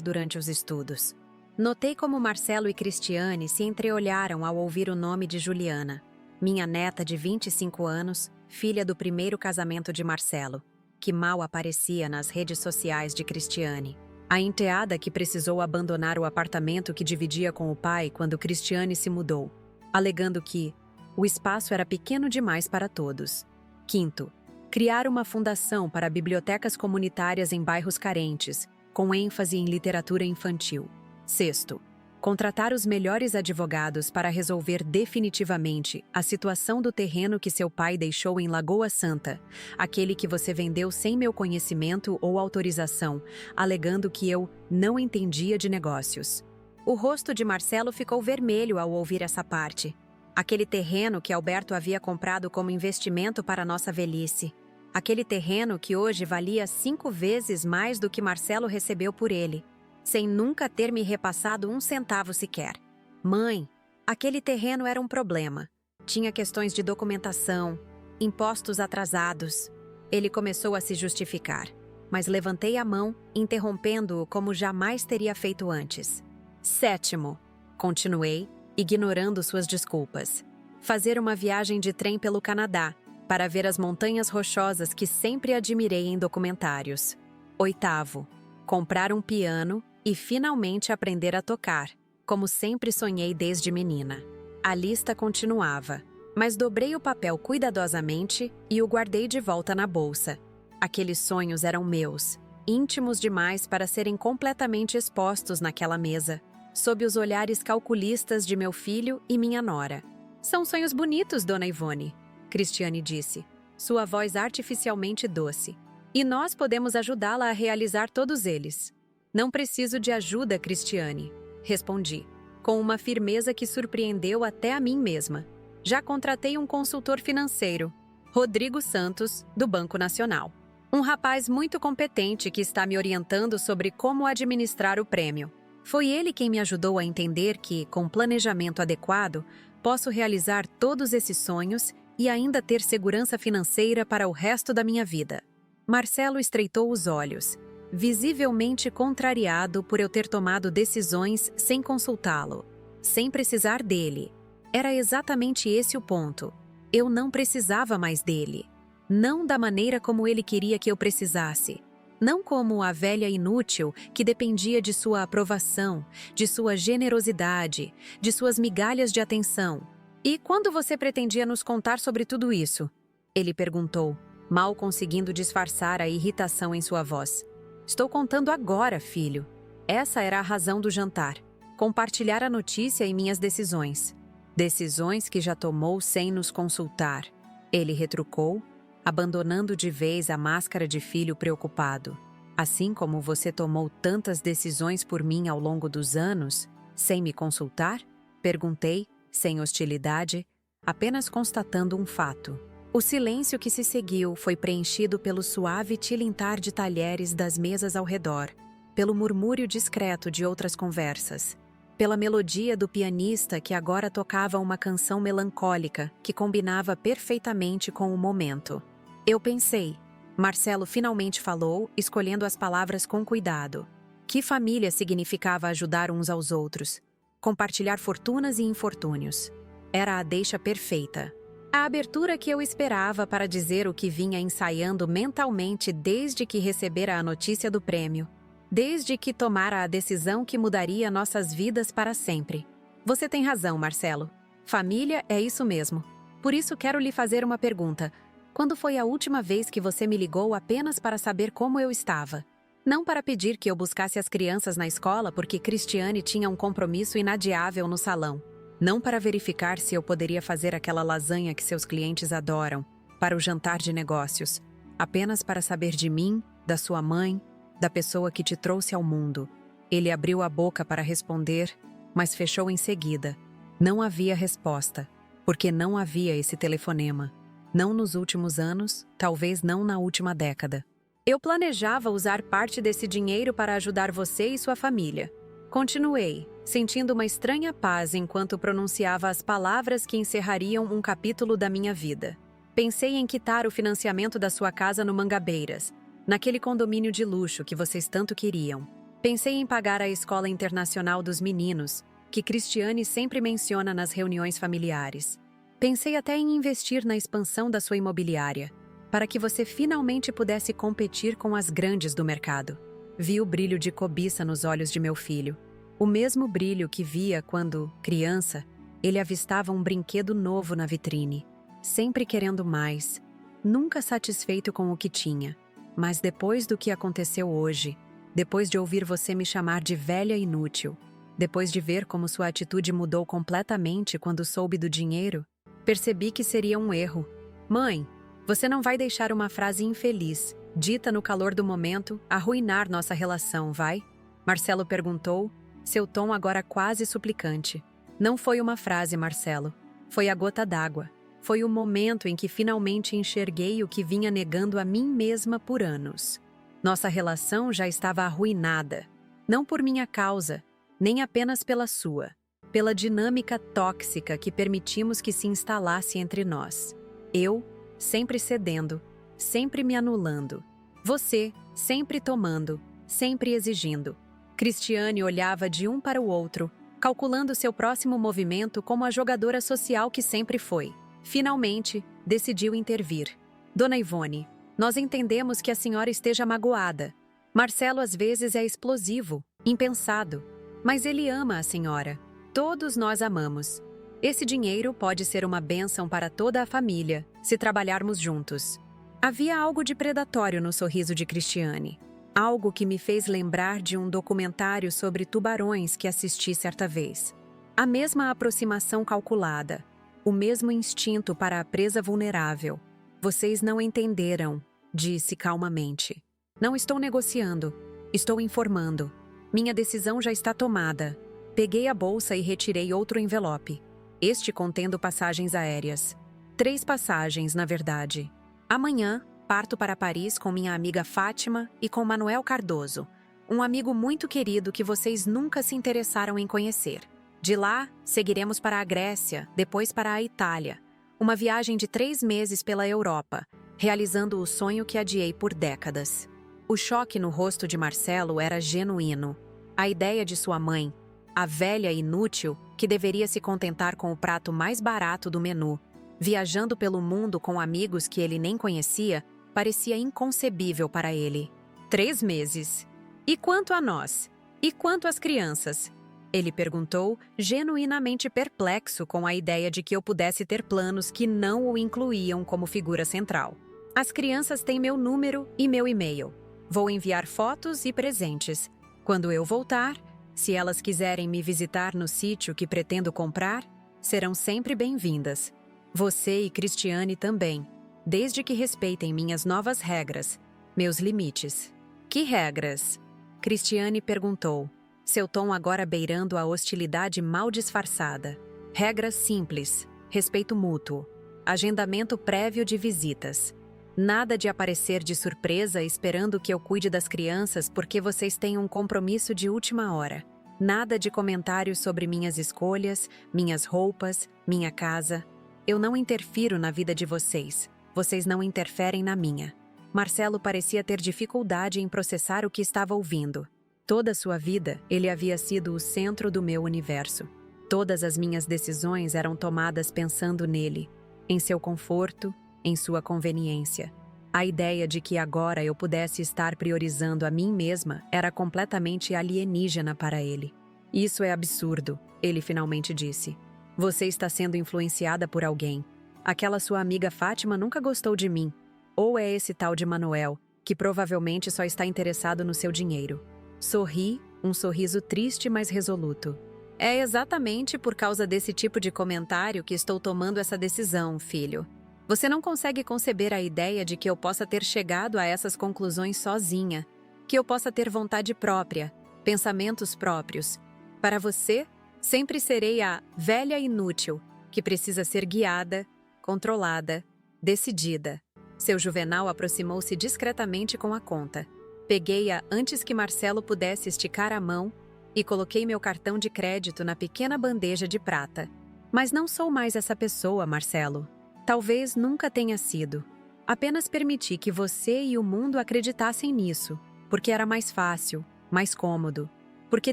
durante os estudos. Notei como Marcelo e Cristiane se entreolharam ao ouvir o nome de Juliana, minha neta de 25 anos, filha do primeiro casamento de Marcelo, que mal aparecia nas redes sociais de Cristiane. A enteada que precisou abandonar o apartamento que dividia com o pai quando Cristiane se mudou, alegando que o espaço era pequeno demais para todos. Quinto, criar uma fundação para bibliotecas comunitárias em bairros carentes, com ênfase em literatura infantil. Sexto, contratar os melhores advogados para resolver definitivamente a situação do terreno que seu pai deixou em Lagoa Santa, aquele que você vendeu sem meu conhecimento ou autorização, alegando que eu não entendia de negócios. O rosto de Marcelo ficou vermelho ao ouvir essa parte. Aquele terreno que Alberto havia comprado como investimento para nossa velhice. Aquele terreno que hoje valia 5 vezes mais do que Marcelo recebeu por ele, sem nunca ter me repassado um centavo sequer. Mãe, aquele terreno era um problema. Tinha questões de documentação, impostos atrasados. Ele começou a se justificar, mas levantei a mão, interrompendo-o como jamais teria feito antes. Sétimo, continuei, ignorando suas desculpas. Fazer uma viagem de trem pelo Canadá, para ver as montanhas rochosas que sempre admirei em documentários. Oitavo, comprar um piano e finalmente aprender a tocar, como sempre sonhei desde menina. A lista continuava, mas dobrei o papel cuidadosamente e o guardei de volta na bolsa. Aqueles sonhos eram meus, íntimos demais para serem completamente expostos naquela mesa, sob os olhares calculistas de meu filho e minha nora. São sonhos bonitos, Dona Ivone, Cristiane disse, sua voz artificialmente doce. E nós podemos ajudá-la a realizar todos eles. Não preciso de ajuda, Cristiane, respondi, com uma firmeza que surpreendeu até a mim mesma. Já contratei um consultor financeiro, Rodrigo Santos, do Banco Nacional. Um rapaz muito competente que está me orientando sobre como administrar o prêmio. Foi ele quem me ajudou a entender que, com planejamento adequado, posso realizar todos esses sonhos e ainda ter segurança financeira para o resto da minha vida. Marcelo estreitou os olhos, visivelmente contrariado por eu ter tomado decisões sem consultá-lo, sem precisar dele. Era exatamente esse o ponto. Eu não precisava mais dele. Não da maneira como ele queria que eu precisasse. Não como a velha inútil que dependia de sua aprovação, de sua generosidade, de suas migalhas de atenção. E quando você pretendia nos contar sobre tudo isso? Ele perguntou, mal conseguindo disfarçar a irritação em sua voz. Estou contando agora, filho. Essa era a razão do jantar. Compartilhar a notícia e minhas decisões. Decisões que já tomou sem nos consultar. Ele retrucou, abandonando de vez a máscara de filho preocupado. Assim como você tomou tantas decisões por mim ao longo dos anos, sem me consultar? Perguntei, sem hostilidade, apenas constatando um fato. O silêncio que se seguiu foi preenchido pelo suave tilintar de talheres das mesas ao redor, pelo murmúrio discreto de outras conversas, pela melodia do pianista que agora tocava uma canção melancólica que combinava perfeitamente com o momento. Eu pensei. Marcelo finalmente falou, escolhendo as palavras com cuidado. Que família significava ajudar uns aos outros? Compartilhar fortunas e infortúnios. Era a deixa perfeita. A abertura que eu esperava para dizer o que vinha ensaiando mentalmente desde que recebera a notícia do prêmio. Desde que tomara a decisão que mudaria nossas vidas para sempre. Você tem razão, Marcelo. Família é isso mesmo. Por isso quero lhe fazer uma pergunta. Quando foi a última vez que você me ligou apenas para saber como eu estava? Não para pedir que eu buscasse as crianças na escola porque Cristiane tinha um compromisso inadiável no salão. Não para verificar se eu poderia fazer aquela lasanha que seus clientes adoram, para o jantar de negócios. Apenas para saber de mim, da sua mãe, da pessoa que te trouxe ao mundo. Ele abriu a boca para responder, mas fechou em seguida. Não havia resposta, porque não havia esse telefonema. Não nos últimos anos, talvez não na última década. Eu planejava usar parte desse dinheiro para ajudar você e sua família. Continuei, sentindo uma estranha paz enquanto pronunciava as palavras que encerrariam um capítulo da minha vida. Pensei em quitar o financiamento da sua casa no Mangabeiras, naquele condomínio de luxo que vocês tanto queriam. Pensei em pagar a escola internacional dos meninos, que Cristiane sempre menciona nas reuniões familiares. Pensei até em investir na expansão da sua imobiliária, para que você finalmente pudesse competir com as grandes do mercado. Vi o brilho de cobiça nos olhos de meu filho. O mesmo brilho que via quando, criança, ele avistava um brinquedo novo na vitrine, sempre querendo mais, nunca satisfeito com o que tinha. Mas depois do que aconteceu hoje, depois de ouvir você me chamar de velha inútil, depois de ver como sua atitude mudou completamente quando soube do dinheiro, percebi que seria um erro. Mãe, você não vai deixar uma frase infeliz, dita no calor do momento, arruinar nossa relação, vai? Marcelo perguntou, seu tom agora quase suplicante. Não foi uma frase, Marcelo. Foi a gota d'água. Foi o momento em que finalmente enxerguei o que vinha negando a mim mesma por anos. Nossa relação já estava arruinada. Não por minha causa, nem apenas pela sua. Pela dinâmica tóxica que permitimos que se instalasse entre nós. Eu, sempre cedendo, sempre me anulando. Você, sempre tomando, sempre exigindo. Cristiane olhava de um para o outro, calculando seu próximo movimento como a jogadora social que sempre foi. Finalmente, decidiu intervir. Dona Ivone, nós entendemos que a senhora esteja magoada. Marcelo às vezes é explosivo, impensado, mas ele ama a senhora. Todos nós amamos. Esse dinheiro pode ser uma bênção para toda a família, se trabalharmos juntos. Havia algo de predatório no sorriso de Cristiane. Algo que me fez lembrar de um documentário sobre tubarões que assisti certa vez. A mesma aproximação calculada, o mesmo instinto para a presa vulnerável. Vocês não entenderam, disse calmamente. Não estou negociando, estou informando. Minha decisão já está tomada. Peguei a bolsa e retirei outro envelope. Este contendo passagens aéreas. 3 passagens, na verdade. Amanhã, parto para Paris com minha amiga Fátima e com Manuel Cardoso, um amigo muito querido que vocês nunca se interessaram em conhecer. De lá, seguiremos para a Grécia, depois para a Itália. Uma viagem de 3 meses pela Europa, realizando o sonho que adiei por décadas. O choque no rosto de Marcelo era genuíno. A ideia de sua mãe, a velha inútil que deveria se contentar com o prato mais barato do menu, viajando pelo mundo com amigos que ele nem conhecia, parecia inconcebível para ele. 3 meses. E quanto a nós? E quanto às crianças? Ele perguntou, genuinamente perplexo com a ideia de que eu pudesse ter planos que não o incluíam como figura central. As crianças têm meu número e meu e-mail. Vou enviar fotos e presentes. Quando eu voltar, se elas quiserem me visitar no sítio que pretendo comprar, serão sempre bem-vindas. Você e Cristiane também, desde que respeitem minhas novas regras, meus limites. Que regras? Cristiane perguntou, seu tom agora beirando a hostilidade mal disfarçada. Regras simples, respeito mútuo, agendamento prévio de visitas. Nada de aparecer de surpresa esperando que eu cuide das crianças porque vocês têm um compromisso de última hora. Nada de comentários sobre minhas escolhas, minhas roupas, minha casa. Eu não interfiro na vida de vocês. Vocês não interferem na minha. Marcelo parecia ter dificuldade em processar o que estava ouvindo. Toda a sua vida, ele havia sido o centro do meu universo. Todas as minhas decisões eram tomadas pensando nele, em seu conforto, em sua conveniência. A ideia de que agora eu pudesse estar priorizando a mim mesma era completamente alienígena para ele. Isso é absurdo, ele finalmente disse. Você está sendo influenciada por alguém. Aquela sua amiga Fátima nunca gostou de mim. Ou é esse tal de Manuel, que provavelmente só está interessado no seu dinheiro. Sorri, um sorriso triste, mas resoluto. É exatamente por causa desse tipo de comentário que estou tomando essa decisão, filho. Você não consegue conceber a ideia de que eu possa ter chegado a essas conclusões sozinha, que eu possa ter vontade própria, pensamentos próprios. Para você, sempre serei a velha inútil, que precisa ser guiada, controlada, decidida. Seu Juvenal aproximou-se discretamente com a conta. Peguei-a antes que Marcelo pudesse esticar a mão e coloquei meu cartão de crédito na pequena bandeja de prata. Mas não sou mais essa pessoa, Marcelo. Talvez nunca tenha sido. Apenas permiti que você e o mundo acreditassem nisso, porque era mais fácil, mais cômodo, porque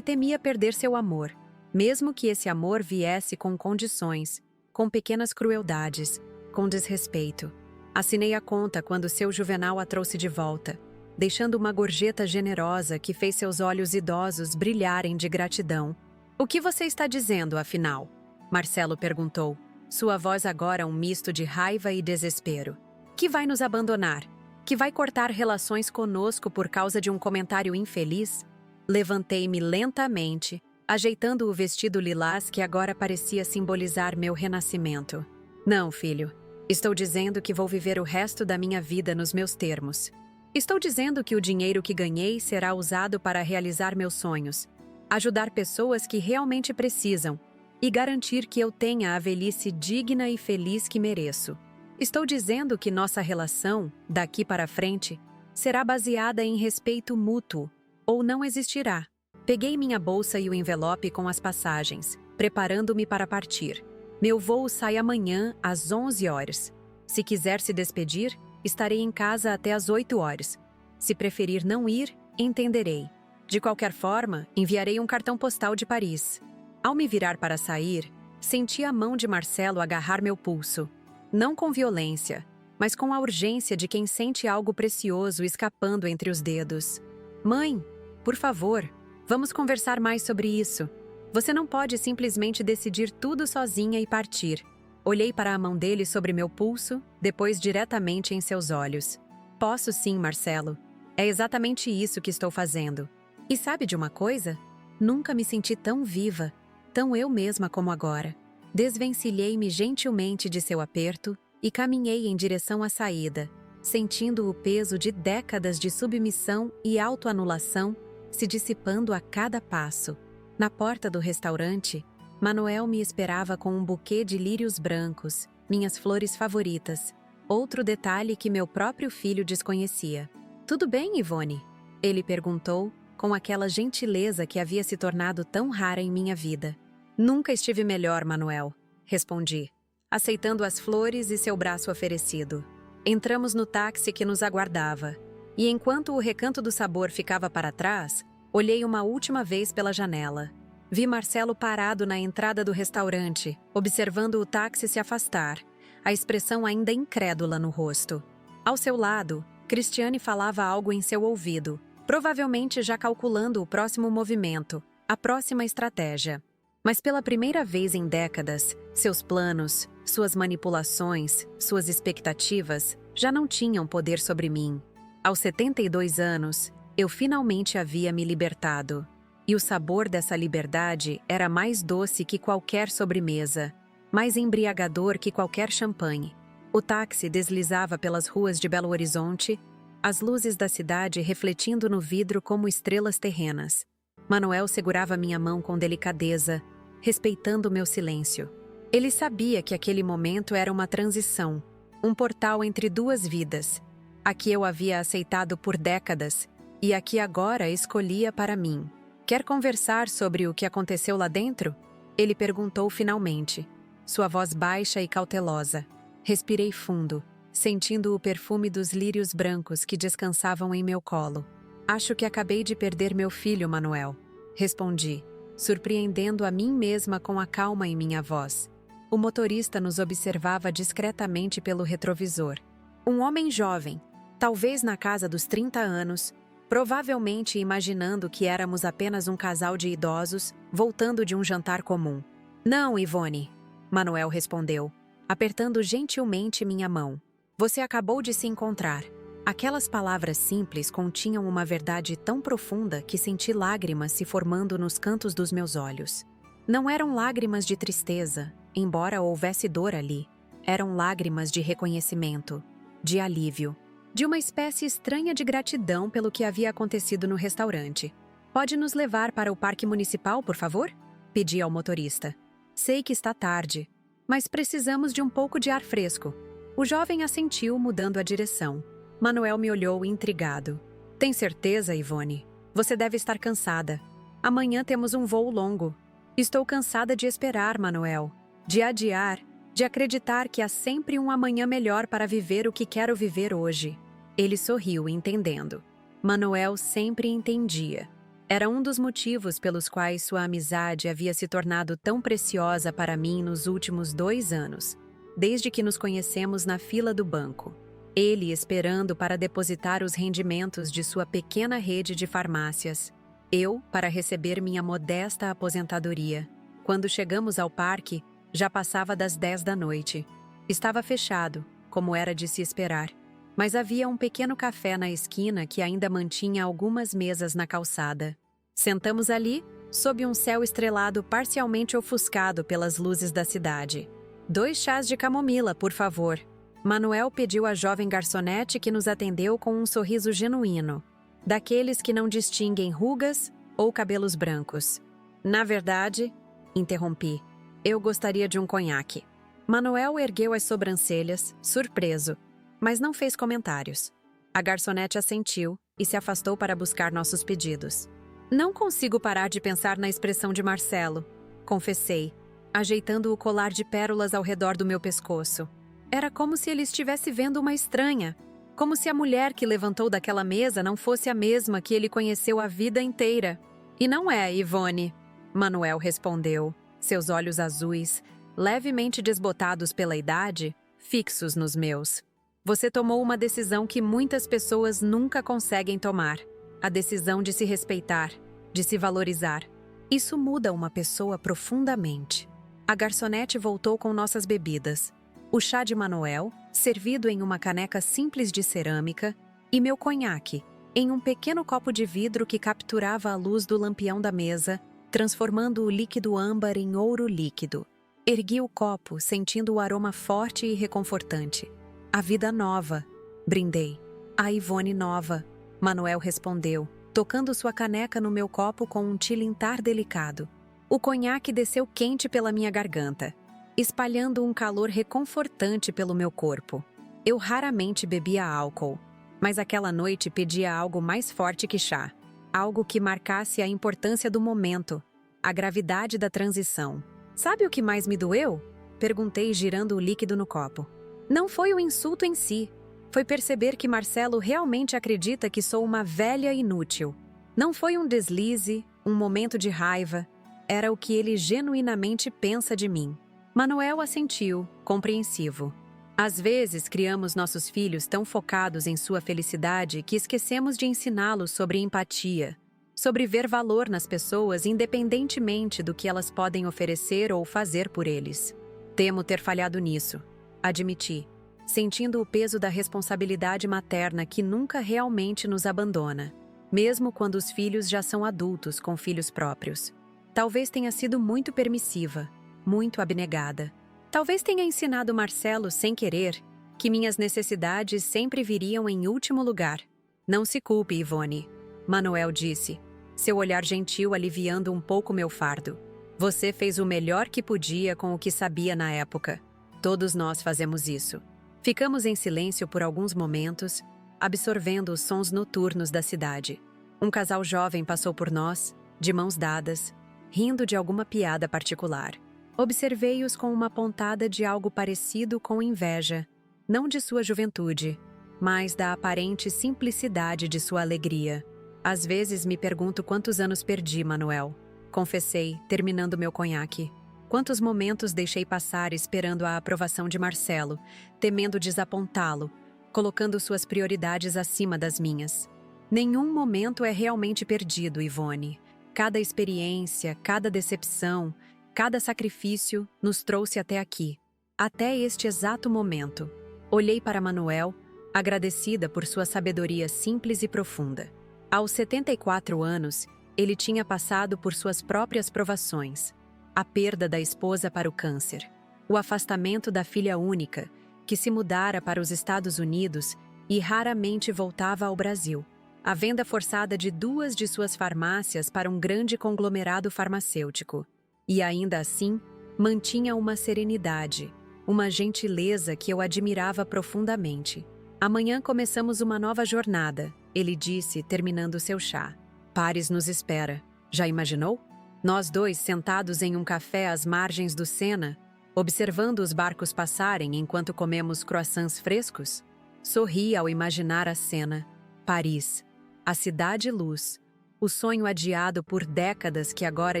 temia perder seu amor, mesmo que esse amor viesse com condições, com pequenas crueldades, com desrespeito. Assinei a conta quando seu Juvenal a trouxe de volta, deixando uma gorjeta generosa que fez seus olhos idosos brilharem de gratidão. "O que você está dizendo, afinal?" Marcelo perguntou, sua voz agora um misto de raiva e desespero. "Que vai nos abandonar? Que vai cortar relações conosco por causa de um comentário infeliz?" Levantei-me lentamente, ajeitando o vestido lilás que agora parecia simbolizar meu renascimento. "Não, filho. Estou dizendo que vou viver o resto da minha vida nos meus termos. Estou dizendo que o dinheiro que ganhei será usado para realizar meus sonhos, ajudar pessoas que realmente precisam e garantir que eu tenha a velhice digna e feliz que mereço. Estou dizendo que nossa relação, daqui para frente, será baseada em respeito mútuo, ou não existirá." Peguei minha bolsa e o envelope com as passagens, preparando-me para partir. "Meu voo sai amanhã às 11 horas. Se quiser se despedir, estarei em casa até às 8 horas. Se preferir não ir, entenderei. De qualquer forma, enviarei um cartão postal de Paris." Ao me virar para sair, senti a mão de Marcelo agarrar meu pulso. Não com violência, mas com a urgência de quem sente algo precioso escapando entre os dedos. "Mãe, por favor, vamos conversar mais sobre isso. Você não pode simplesmente decidir tudo sozinha e partir." Olhei para a mão dele sobre meu pulso, depois diretamente em seus olhos. "Posso sim, Marcelo. É exatamente isso que estou fazendo. E sabe de uma coisa? Nunca me senti tão viva, tão eu mesma como agora." Desvencilhei-me gentilmente de seu aperto e caminhei em direção à saída, sentindo o peso de décadas de submissão e autoanulação se dissipando a cada passo. Na porta do restaurante, Manuel me esperava com um buquê de lírios brancos, minhas flores favoritas, outro detalhe que meu próprio filho desconhecia. "Tudo bem, Ivone?" ele perguntou, com aquela gentileza que havia se tornado tão rara em minha vida. "Nunca estive melhor, Manuel", respondi, aceitando as flores e seu braço oferecido. Entramos no táxi que nos aguardava, e enquanto o Recanto do Sabor ficava para trás, olhei uma última vez pela janela. Vi Marcelo parado na entrada do restaurante, observando o táxi se afastar, a expressão ainda incrédula no rosto. Ao seu lado, Cristiane falava algo em seu ouvido, provavelmente já calculando o próximo movimento, a próxima estratégia. Mas pela primeira vez em décadas, seus planos, suas manipulações, suas expectativas já não tinham poder sobre mim. Aos 72 anos, eu finalmente havia me libertado. E o sabor dessa liberdade era mais doce que qualquer sobremesa, mais embriagador que qualquer champanhe. O táxi deslizava pelas ruas de Belo Horizonte, as luzes da cidade refletindo no vidro como estrelas terrenas. Manuel segurava minha mão com delicadeza, respeitando meu silêncio. Ele sabia que aquele momento era uma transição, um portal entre duas vidas, a que eu havia aceitado por décadas e a que agora escolhia para mim. "Quer conversar sobre o que aconteceu lá dentro?" ele perguntou finalmente, sua voz baixa e cautelosa. Respirei fundo, sentindo o perfume dos lírios brancos que descansavam em meu colo. "Acho que acabei de perder meu filho, Manuel", respondi, surpreendendo a mim mesma com a calma em minha voz. O motorista nos observava discretamente pelo retrovisor. Um homem jovem, talvez na casa dos 30 anos, provavelmente imaginando que éramos apenas um casal de idosos voltando de um jantar comum. "Não, Ivone", Manuel respondeu, apertando gentilmente minha mão. "Você acabou de se encontrar. Aquelas palavras simples continham uma verdade tão profunda que senti lágrimas se formando nos cantos dos meus olhos. Não eram lágrimas de tristeza, embora houvesse dor ali. Eram lágrimas de reconhecimento, de alívio, de uma espécie estranha de gratidão pelo que havia acontecido no restaurante. Pode nos levar para o parque municipal, por favor? Pedi ao motorista. Sei que está tarde, mas precisamos de um pouco de ar fresco. O jovem assentiu, mudando a direção. Manuel me olhou intrigado. Tem certeza, Ivone? Você deve estar cansada. Amanhã temos um voo longo. Estou cansada de esperar, Manuel. De adiar, de acreditar que há sempre um amanhã melhor para viver o que quero viver hoje. Ele sorriu, entendendo. Manuel sempre entendia. Era um dos motivos pelos quais sua amizade havia se tornado tão preciosa para mim nos últimos 2 anos, desde que nos conhecemos na fila do banco. Ele esperando para depositar os rendimentos de sua pequena rede de farmácias. Eu para receber minha modesta aposentadoria. Quando chegamos ao parque, já passava das 10 da noite. Estava fechado, como era de se esperar, mas havia um pequeno café na esquina que ainda mantinha algumas mesas na calçada. Sentamos ali, sob um céu estrelado parcialmente ofuscado pelas luzes da cidade. 2 chás de camomila, por favor. Manuel pediu à jovem garçonete que nos atendeu com um sorriso genuíno, daqueles que não distinguem rugas ou cabelos brancos. Na verdade, interrompi, eu gostaria de um conhaque. Manuel ergueu as sobrancelhas, surpreso, mas não fez comentários. A garçonete assentiu e se afastou para buscar nossos pedidos. Não consigo parar de pensar na expressão de Marcelo, confessei, ajeitando o colar de pérolas ao redor do meu pescoço. Era como se ele estivesse vendo uma estranha, como se a mulher que levantou daquela mesa não fosse a mesma que ele conheceu a vida inteira. E não é, Ivone, Manuel respondeu, seus olhos azuis, levemente desbotados pela idade, fixos nos meus. Você tomou uma decisão que muitas pessoas nunca conseguem tomar. A decisão de se respeitar, de se valorizar. Isso muda uma pessoa profundamente. A garçonete voltou com nossas bebidas. O chá de Manuel, servido em uma caneca simples de cerâmica, e meu conhaque, em um pequeno copo de vidro que capturava a luz do lampião da mesa, transformando o líquido âmbar em ouro líquido. Ergui o copo, sentindo o aroma forte e reconfortante. A vida nova, brindei. A Ivone nova, Manuel respondeu, tocando sua caneca no meu copo com um tilintar delicado. O conhaque desceu quente pela minha garganta, espalhando um calor reconfortante pelo meu corpo. Eu raramente bebia álcool, mas aquela noite pedia algo mais forte que chá. Algo que marcasse a importância do momento, a gravidade da transição. Sabe o que mais me doeu? Perguntei, girando o líquido no copo. Não foi o insulto em si. Foi perceber que Marcelo realmente acredita que sou uma velha inútil. Não foi um deslize, um momento de raiva. Era o que ele genuinamente pensa de mim. Manuel assentiu, compreensivo. Às vezes, criamos nossos filhos tão focados em sua felicidade que esquecemos de ensiná-los sobre empatia, sobre ver valor nas pessoas independentemente do que elas podem oferecer ou fazer por eles. Temo ter falhado nisso, admiti, sentindo o peso da responsabilidade materna que nunca realmente nos abandona, mesmo quando os filhos já são adultos com filhos próprios. Talvez tenha sido muito permissiva, muito abnegada. Talvez tenha ensinado Marcelo, sem querer, que minhas necessidades sempre viriam em último lugar. Não se culpe, Ivone, Manuel disse, seu olhar gentil aliviando um pouco meu fardo. Você fez o melhor que podia com o que sabia na época. Todos nós fazemos isso. Ficamos em silêncio por alguns momentos, absorvendo os sons noturnos da cidade. Um casal jovem passou por nós, de mãos dadas, rindo de alguma piada particular. Observei-os com uma pontada de algo parecido com inveja, não de sua juventude, mas da aparente simplicidade de sua alegria. Às vezes me pergunto quantos anos perdi, Manuel. Confessei, terminando meu conhaque. Quantos momentos deixei passar esperando a aprovação de Marcelo, temendo desapontá-lo, colocando suas prioridades acima das minhas. Nenhum momento é realmente perdido, Ivone. Cada experiência, cada decepção, cada sacrifício nos trouxe até aqui, até este exato momento. Olhei para Manuel, agradecida por sua sabedoria simples e profunda. Aos 74 anos, ele tinha passado por suas próprias provações: a perda da esposa para o câncer, o afastamento da filha única, que se mudara para os Estados Unidos e raramente voltava ao Brasil, a venda forçada de 2 de suas farmácias para um grande conglomerado farmacêutico. E ainda assim, mantinha uma serenidade, uma gentileza que eu admirava profundamente. Amanhã começamos uma nova jornada, ele disse, terminando seu chá. Paris nos espera. Já imaginou? Nós 2 sentados em um café às margens do Sena, observando os barcos passarem enquanto comemos croissants frescos? Sorri ao imaginar a cena. Paris, a cidade-luz, o sonho adiado por décadas que agora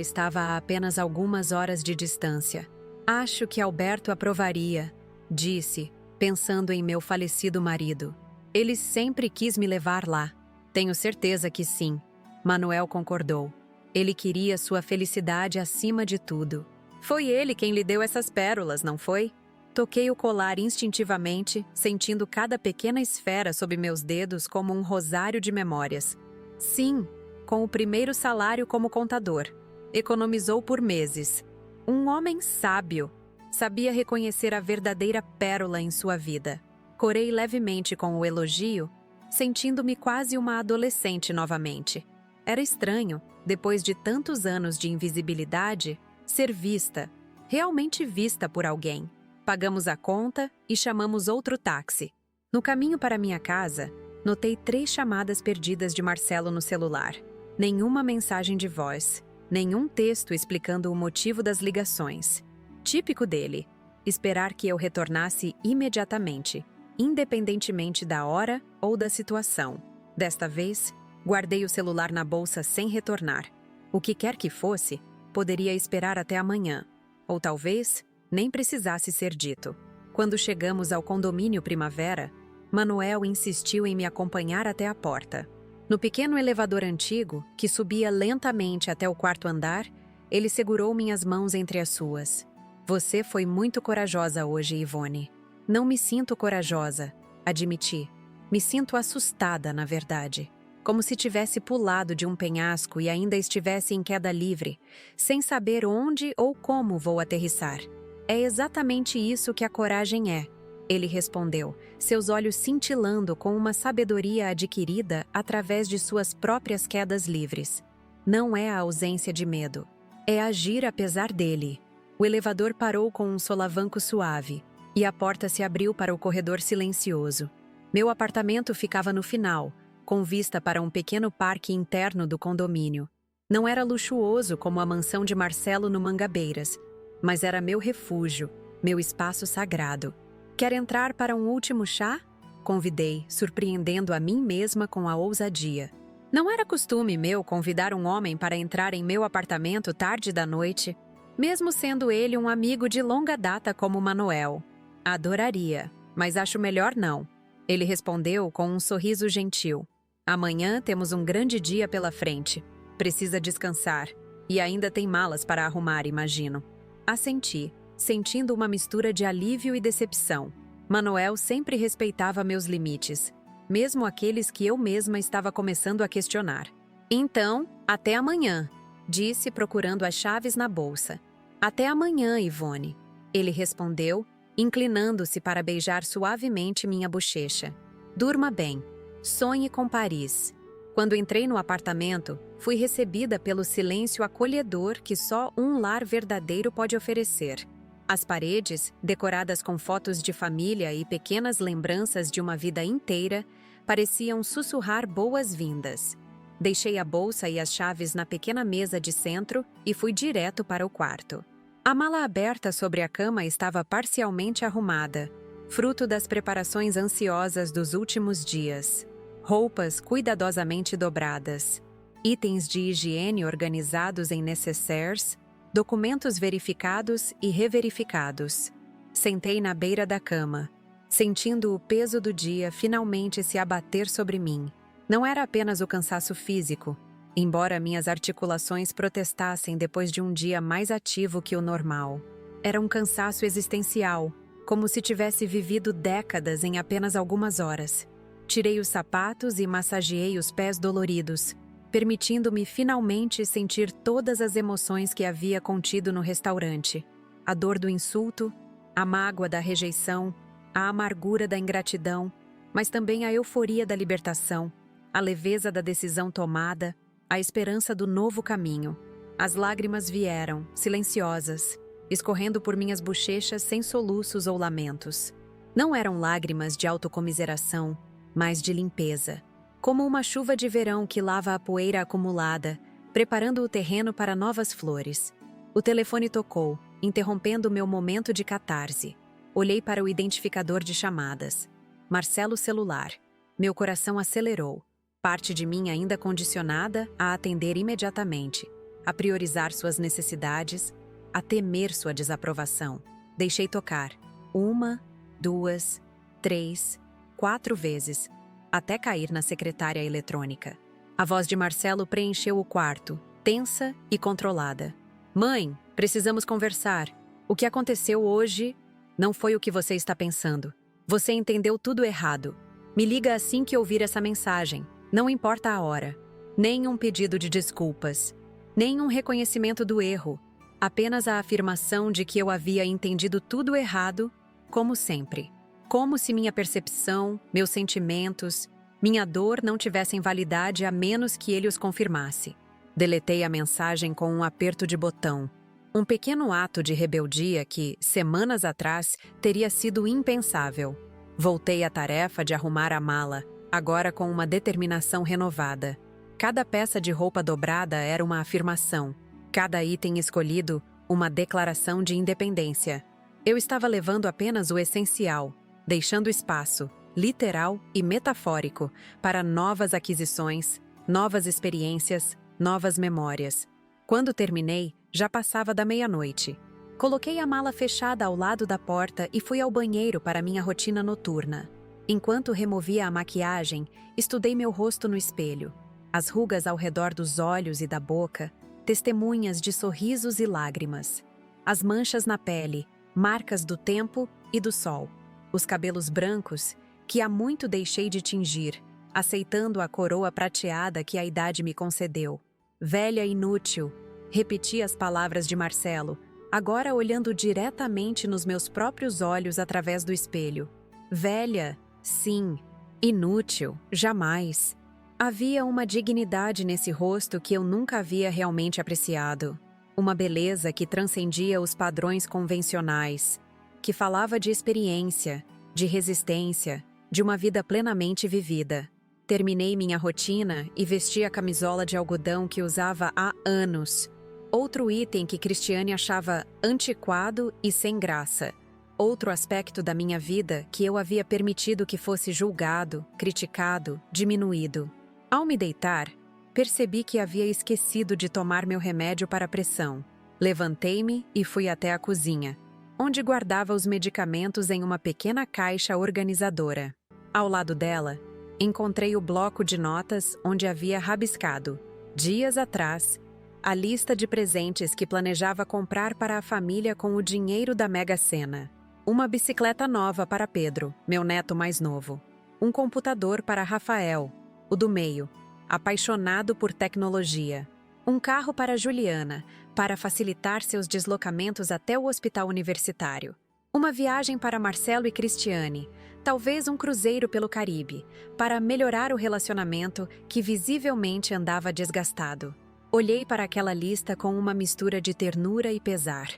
estava a apenas algumas horas de distância. Acho que Alberto aprovaria, disse, pensando em meu falecido marido. Ele sempre quis me levar lá. Tenho certeza que sim. Manuel concordou. Ele queria sua felicidade acima de tudo. Foi ele quem lhe deu essas pérolas, não foi? Toquei o colar instintivamente, sentindo cada pequena esfera sob meus dedos como um rosário de memórias. Sim, com o primeiro salário como contador. Economizou por meses. Um homem sábio. Sabia reconhecer a verdadeira pérola em sua vida. Corei levemente com o elogio, sentindo-me quase uma adolescente novamente. Era estranho, depois de tantos anos de invisibilidade, ser vista, realmente vista por alguém. Pagamos a conta e chamamos outro táxi. No caminho para minha casa, notei 3 chamadas perdidas de Marcelo no celular. Nenhuma mensagem de voz, nenhum texto explicando o motivo das ligações. Típico dele, esperar que eu retornasse imediatamente, independentemente da hora ou da situação. Desta vez, guardei o celular na bolsa sem retornar. O que quer que fosse, poderia esperar até amanhã. Ou talvez nem precisasse ser dito. Quando chegamos ao condomínio Primavera, Manuel insistiu em me acompanhar até a porta. No pequeno elevador antigo, que subia lentamente até o 4º andar, ele segurou minhas mãos entre as suas. Você foi muito corajosa hoje, Ivone. Não me sinto corajosa, admiti. Me sinto assustada, na verdade. Como se tivesse pulado de um penhasco e ainda estivesse em queda livre, sem saber onde ou como vou aterrissar. É exatamente isso que a coragem é, ele respondeu, seus olhos cintilando com uma sabedoria adquirida através de suas próprias quedas livres. Não é a ausência de medo, é agir apesar dele. O elevador parou com um solavanco suave, e a porta se abriu para o corredor silencioso. Meu apartamento ficava no final, com vista para um pequeno parque interno do condomínio. Não era luxuoso como a mansão de Marcelo no Mangabeiras, mas era meu refúgio, meu espaço sagrado. Quer entrar para um último chá? Convidei, surpreendendo a mim mesma com a ousadia. Não era costume meu convidar um homem para entrar em meu apartamento tarde da noite, mesmo sendo ele um amigo de longa data como Manuel. Adoraria, mas acho melhor não. Ele respondeu com um sorriso gentil. Amanhã temos um grande dia pela frente. Precisa descansar. E ainda tem malas para arrumar, imagino. Assenti, sentindo uma mistura de alívio e decepção. Manuel sempre respeitava meus limites, mesmo aqueles que eu mesma estava começando a questionar. Então, até amanhã, disse procurando as chaves na bolsa. Até amanhã, Ivone, ele respondeu, inclinando-se para beijar suavemente minha bochecha. Durma bem. Sonhe com Paris. Quando entrei no apartamento, fui recebida pelo silêncio acolhedor que só um lar verdadeiro pode oferecer. As paredes, decoradas com fotos de família e pequenas lembranças de uma vida inteira, pareciam sussurrar boas-vindas. Deixei a bolsa e as chaves na pequena mesa de centro e fui direto para o quarto. A mala aberta sobre a cama estava parcialmente arrumada, fruto das preparações ansiosas dos últimos dias. Roupas cuidadosamente dobradas, itens de higiene organizados em nécessaires, documentos verificados e reverificados. Sentei na beira da cama, sentindo o peso do dia finalmente se abater sobre mim. Não era apenas o cansaço físico, embora minhas articulações protestassem depois de um dia mais ativo que o normal. Era um cansaço existencial, como se tivesse vivido décadas em apenas algumas horas. Tirei os sapatos e massageei os pés doloridos, permitindo-me finalmente sentir todas as emoções que havia contido no restaurante: a dor do insulto, a mágoa da rejeição, a amargura da ingratidão, mas também a euforia da libertação, a leveza da decisão tomada, a esperança do novo caminho. As lágrimas vieram, silenciosas, escorrendo por minhas bochechas sem soluços ou lamentos. Não eram lágrimas de autocomiseração, mas de limpeza, como uma chuva de verão que lava a poeira acumulada, preparando o terreno para novas flores. O telefone tocou, interrompendo meu momento de catarse. Olhei para o identificador de chamadas. Marcelo celular. Meu coração acelerou. Parte de mim ainda condicionada a atender imediatamente, a priorizar suas necessidades, a temer sua desaprovação. Deixei tocar. 1, 2, 3, 4 vezes, até cair na secretária eletrônica. A voz de Marcelo preencheu o quarto, tensa e controlada. Mãe, precisamos conversar. O que aconteceu hoje não foi o que você está pensando. Você entendeu tudo errado. Me liga assim que ouvir essa mensagem. Não importa a hora. Nem um pedido de desculpas. Nem um reconhecimento do erro. Apenas a afirmação de que eu havia entendido tudo errado, como sempre. Como se minha percepção, meus sentimentos, minha dor não tivessem validade a menos que ele os confirmasse. Deletei a mensagem com um aperto de botão. Um pequeno ato de rebeldia que, semanas atrás, teria sido impensável. Voltei à tarefa de arrumar a mala, agora com uma determinação renovada. Cada peça de roupa dobrada era uma afirmação. Cada item escolhido, uma declaração de independência. Eu estava levando apenas o essencial, deixando espaço, literal e metafórico, para novas aquisições, novas experiências, novas memórias. Quando terminei, já passava da meia-noite. Coloquei a mala fechada ao lado da porta e fui ao banheiro para minha rotina noturna. Enquanto removia a maquiagem, estudei meu rosto no espelho. As rugas ao redor dos olhos e da boca, testemunhas de sorrisos e lágrimas. As manchas na pele, marcas do tempo e do sol. Os cabelos brancos, que há muito deixei de tingir, aceitando a coroa prateada que a idade me concedeu. Velha inútil, repeti as palavras de Marcelo, agora olhando diretamente nos meus próprios olhos através do espelho. Velha, sim. Inútil, jamais. Havia uma dignidade nesse rosto que eu nunca havia realmente apreciado. Uma beleza que transcendia os padrões convencionais, que falava de experiência, de resistência, de uma vida plenamente vivida. Terminei minha rotina e vesti a camisola de algodão que usava há anos. Outro item que Cristiane achava antiquado e sem graça. Outro aspecto da minha vida que eu havia permitido que fosse julgado, criticado, diminuído. Ao me deitar, percebi que havia esquecido de tomar meu remédio para a pressão. Levantei-me e fui até a cozinha, onde guardava os medicamentos em uma pequena caixa organizadora. Ao lado dela, encontrei o bloco de notas onde havia rabiscado, dias atrás, a lista de presentes que planejava comprar para a família com o dinheiro da Mega Sena. Uma bicicleta nova para Pedro, meu neto mais novo. Um computador para Rafael, o do meio, apaixonado por tecnologia. Um carro para Juliana, para facilitar seus deslocamentos até o hospital universitário. Uma viagem para Marcelo e Cristiane, talvez um cruzeiro pelo Caribe, para melhorar o relacionamento que visivelmente andava desgastado. Olhei para aquela lista com uma mistura de ternura e pesar.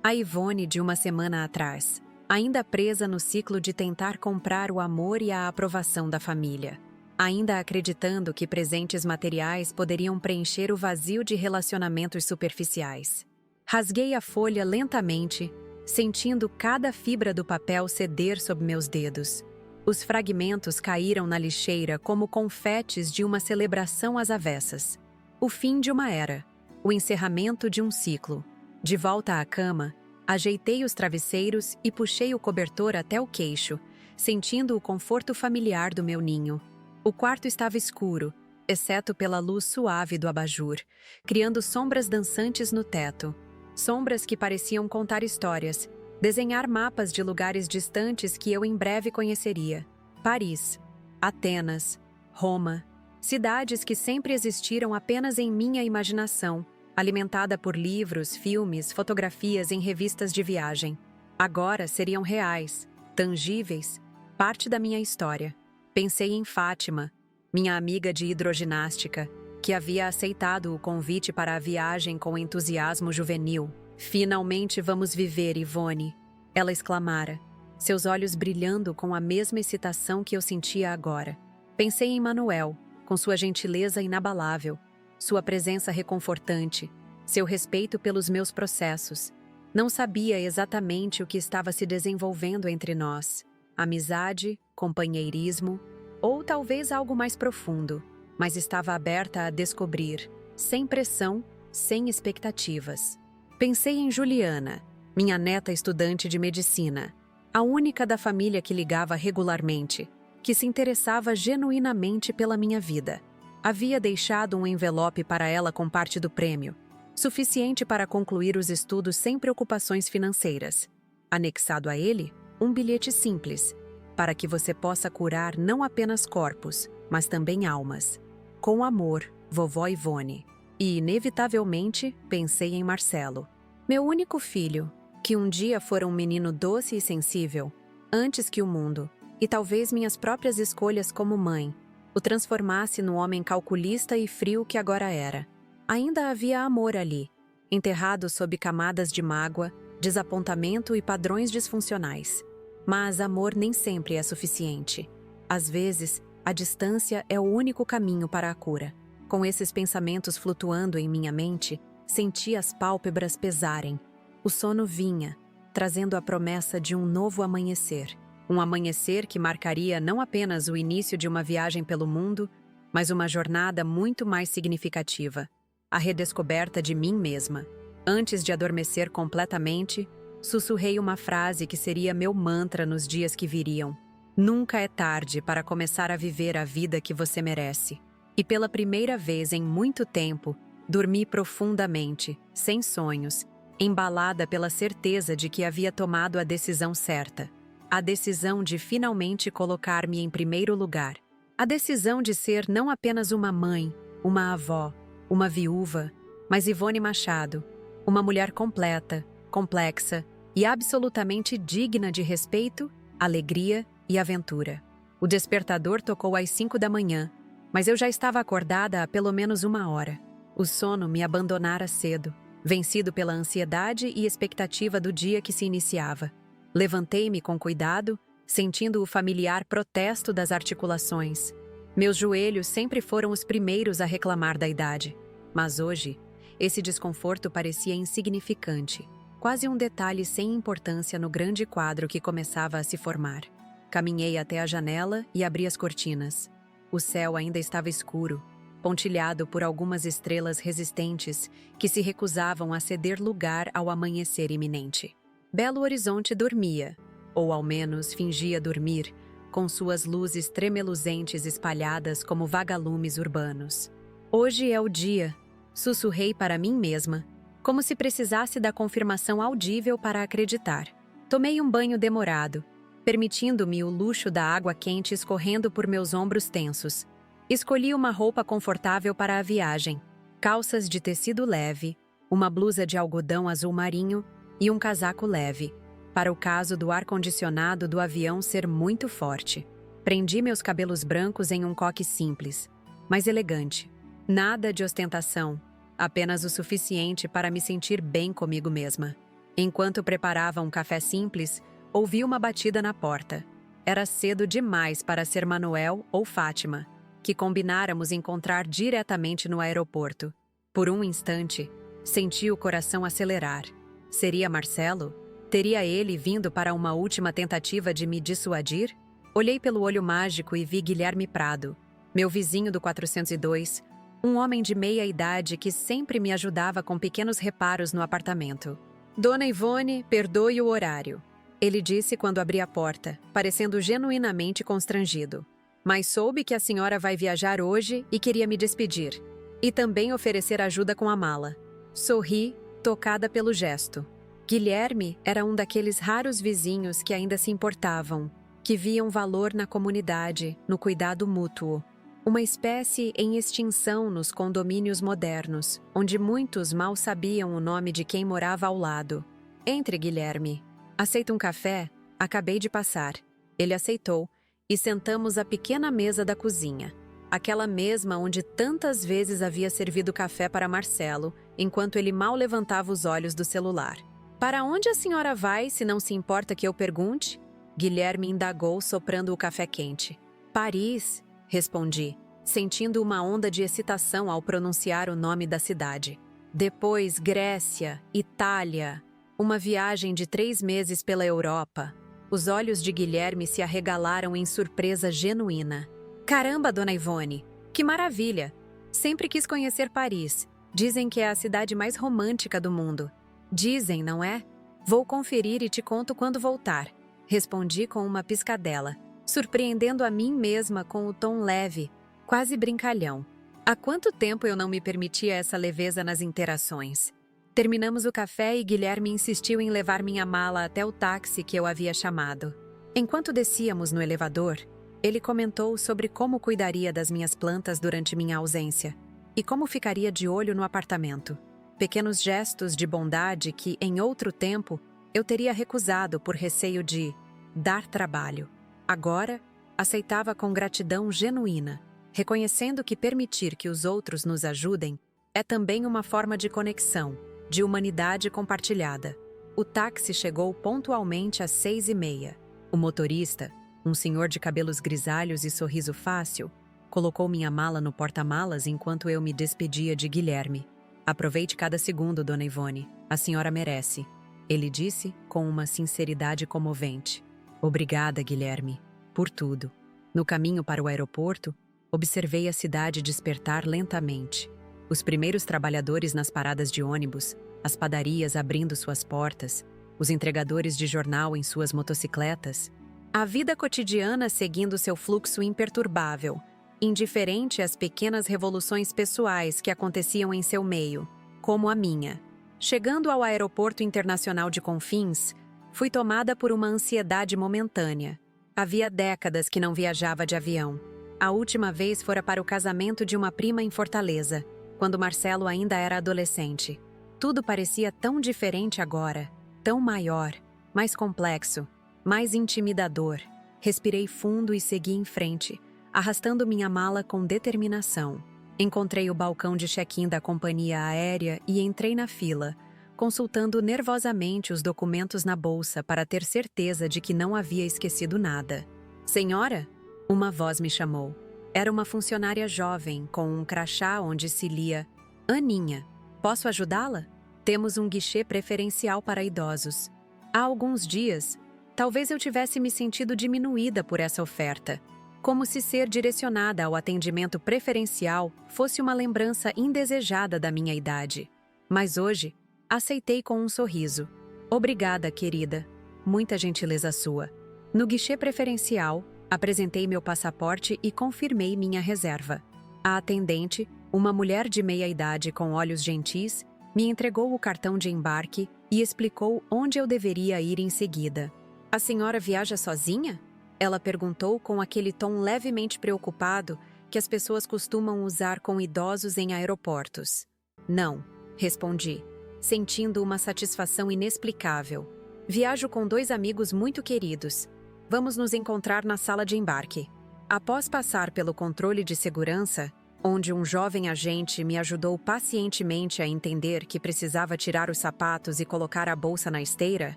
A Ivone de uma semana atrás, ainda presa no ciclo de tentar comprar o amor e a aprovação da família. Ainda acreditando que presentes materiais poderiam preencher o vazio de relacionamentos superficiais. Rasguei a folha lentamente, sentindo cada fibra do papel ceder sob meus dedos. Os fragmentos caíram na lixeira como confetes de uma celebração às avessas. O fim de uma era, o encerramento de um ciclo. De volta à cama, ajeitei os travesseiros e puxei o cobertor até o queixo, sentindo o conforto familiar do meu ninho. O quarto estava escuro, exceto pela luz suave do abajur, criando sombras dançantes no teto. Sombras que pareciam contar histórias, Desenhar mapas de lugares distantes que eu em breve conheceria. Paris, Atenas, Roma, cidades que sempre existiram apenas em minha imaginação, alimentada por livros, filmes, fotografias em revistas de viagem. Agora seriam reais, tangíveis, parte da minha história. Pensei em Fátima, minha amiga de hidroginástica, que havia aceitado o convite para a viagem com entusiasmo juvenil. "Finalmente vamos viver, Ivone", ela exclamara, seus olhos brilhando com a mesma excitação que eu sentia agora. Pensei em Manuel, com sua gentileza inabalável, sua presença reconfortante, seu respeito pelos meus processos. Não sabia exatamente o que estava se desenvolvendo entre nós. Amizade, companheirismo, ou talvez algo mais profundo, mas estava aberta a descobrir, sem pressão, sem expectativas. Pensei em Juliana, minha neta estudante de medicina, a única da família que ligava regularmente, que se interessava genuinamente pela minha vida. Havia deixado um envelope para ela com parte do prêmio, suficiente para concluir os estudos sem preocupações financeiras. Anexado a ele, um bilhete simples, para que você possa curar não apenas corpos, mas também almas. Com amor, vovó Ivone. E, inevitavelmente, pensei em Marcelo. Meu único filho, que um dia fora um menino doce e sensível, antes que o mundo, e talvez minhas próprias escolhas como mãe, o transformasse no homem calculista e frio que agora era. Ainda havia amor ali, enterrado sob camadas de mágoa, desapontamento e padrões disfuncionais. Mas amor nem sempre é suficiente. Às vezes, a distância é o único caminho para a cura. Com esses pensamentos flutuando em minha mente, senti as pálpebras pesarem. O sono vinha, trazendo a promessa de um novo amanhecer. Um amanhecer que marcaria não apenas o início de uma viagem pelo mundo, mas uma jornada muito mais significativa. A redescoberta de mim mesma. Antes de adormecer completamente, sussurrei uma frase que seria meu mantra nos dias que viriam. Nunca é tarde para começar a viver a vida que você merece. E pela primeira vez em muito tempo, dormi profundamente, sem sonhos, embalada pela certeza de que havia tomado a decisão certa. A decisão de finalmente colocar-me em primeiro lugar. A decisão de ser não apenas uma mãe, uma avó, uma viúva, mas Ivone Machado, uma mulher completa, complexa e absolutamente digna de respeito, alegria e aventura. O despertador tocou às 5 da manhã, mas eu já estava acordada há pelo menos 1 hora. O sono me abandonara cedo, vencido pela ansiedade e expectativa do dia que se iniciava. Levantei-me com cuidado, sentindo o familiar protesto das articulações. Meus joelhos sempre foram os primeiros a reclamar da idade. Mas hoje, esse desconforto parecia insignificante, quase um detalhe sem importância no grande quadro que começava a se formar. Caminhei até a janela e abri as cortinas. O céu ainda estava escuro, pontilhado por algumas estrelas resistentes que se recusavam a ceder lugar ao amanhecer iminente. Belo Horizonte dormia, ou ao menos fingia dormir, com suas luzes tremeluzentes espalhadas como vagalumes urbanos. Hoje é o dia, sussurrei para mim mesma, como se precisasse da confirmação audível para acreditar. Tomei um banho demorado, permitindo-me o luxo da água quente escorrendo por meus ombros tensos. Escolhi uma roupa confortável para a viagem, calças de tecido leve, uma blusa de algodão azul marinho e um casaco leve, para o caso do ar-condicionado do avião ser muito forte. Prendi meus cabelos brancos em um coque simples, mas elegante. Nada de ostentação, apenas o suficiente para me sentir bem comigo mesma. Enquanto preparava um café simples, ouvi uma batida na porta. Era cedo demais para ser Manuel ou Fátima, que combináramos encontrar diretamente no aeroporto. Por um instante, senti o coração acelerar. Seria Marcelo? Teria ele vindo para uma última tentativa de me dissuadir? Olhei pelo olho mágico e vi Guilherme Prado, meu vizinho do 402, um homem de meia idade que sempre me ajudava com pequenos reparos no apartamento. "Dona Ivone, perdoe o horário", ele disse quando abri a porta, parecendo genuinamente constrangido. "Mas soube que a senhora vai viajar hoje e queria me despedir. E também oferecer ajuda com a mala." Sorri, tocada pelo gesto. Guilherme era um daqueles raros vizinhos que ainda se importavam, que viam valor na comunidade, no cuidado mútuo. Uma espécie em extinção nos condomínios modernos, onde muitos mal sabiam o nome de quem morava ao lado. Entre, Guilherme. Aceita um café? Acabei de passar. Ele aceitou, e sentamos à pequena mesa da cozinha. Aquela mesma onde tantas vezes havia servido café para Marcelo, enquanto ele mal levantava os olhos do celular. Para onde a senhora vai, se não se importa que eu pergunte? Guilherme indagou, soprando o café quente. Paris, respondi, sentindo uma onda de excitação ao pronunciar o nome da cidade. Depois Grécia, Itália, uma viagem de 3 meses pela Europa. Os olhos de Guilherme se arregalaram em surpresa genuína. Caramba, dona Ivone, que maravilha! Sempre quis conhecer Paris. Dizem que é a cidade mais romântica do mundo. Dizem, não é? Vou conferir e te conto quando voltar. Respondi com uma piscadela, surpreendendo a mim mesma com o tom leve, quase brincalhão. Há quanto tempo eu não me permitia essa leveza nas interações? Terminamos o café e Guilherme insistiu em levar minha mala até o táxi que eu havia chamado. Enquanto descíamos no elevador, ele comentou sobre como cuidaria das minhas plantas durante minha ausência e como ficaria de olho no apartamento. Pequenos gestos de bondade que, em outro tempo, eu teria recusado por receio de dar trabalho. Agora, aceitava com gratidão genuína, reconhecendo que permitir que os outros nos ajudem é também uma forma de conexão, de humanidade compartilhada. O táxi chegou pontualmente às 6h30. O motorista, um senhor de cabelos grisalhos e sorriso fácil, colocou minha mala no porta-malas enquanto eu me despedia de Guilherme. Aproveite cada segundo, dona Ivone. A senhora merece. Ele disse com uma sinceridade comovente. Obrigada, Guilherme, por tudo. No caminho para o aeroporto, observei a cidade despertar lentamente. Os primeiros trabalhadores nas paradas de ônibus, as padarias abrindo suas portas, os entregadores de jornal em suas motocicletas. A vida cotidiana seguindo seu fluxo imperturbável, indiferente às pequenas revoluções pessoais que aconteciam em seu meio, como a minha. Chegando ao aeroporto internacional de Confins, fui tomada por uma ansiedade momentânea. Havia décadas que não viajava de avião. A última vez fora para o casamento de uma prima em Fortaleza, quando Marcelo ainda era adolescente. Tudo parecia tão diferente agora, tão maior, mais complexo, mais intimidador. Respirei fundo e segui em frente, arrastando minha mala com determinação. Encontrei o balcão de check-in da companhia aérea e entrei na fila, consultando nervosamente os documentos na bolsa para ter certeza de que não havia esquecido nada. Senhora? Uma voz me chamou. Era uma funcionária jovem, com um crachá onde se lia Aninha. Posso ajudá-la? Temos um guichê preferencial para idosos. Há alguns dias, talvez eu tivesse me sentido diminuída por essa oferta, como se ser direcionada ao atendimento preferencial fosse uma lembrança indesejada da minha idade. Mas hoje, aceitei com um sorriso. Obrigada, querida. Muita gentileza sua. No guichê preferencial, apresentei meu passaporte e confirmei minha reserva. A atendente, uma mulher de meia-idade com olhos gentis, me entregou o cartão de embarque e explicou onde eu deveria ir em seguida. A senhora viaja sozinha? Ela perguntou com aquele tom levemente preocupado que as pessoas costumam usar com idosos em aeroportos. Não, respondi, sentindo uma satisfação inexplicável. Viajo com 2 amigos muito queridos. Vamos nos encontrar na sala de embarque. Após passar pelo controle de segurança, onde um jovem agente me ajudou pacientemente a entender que precisava tirar os sapatos e colocar a bolsa na esteira,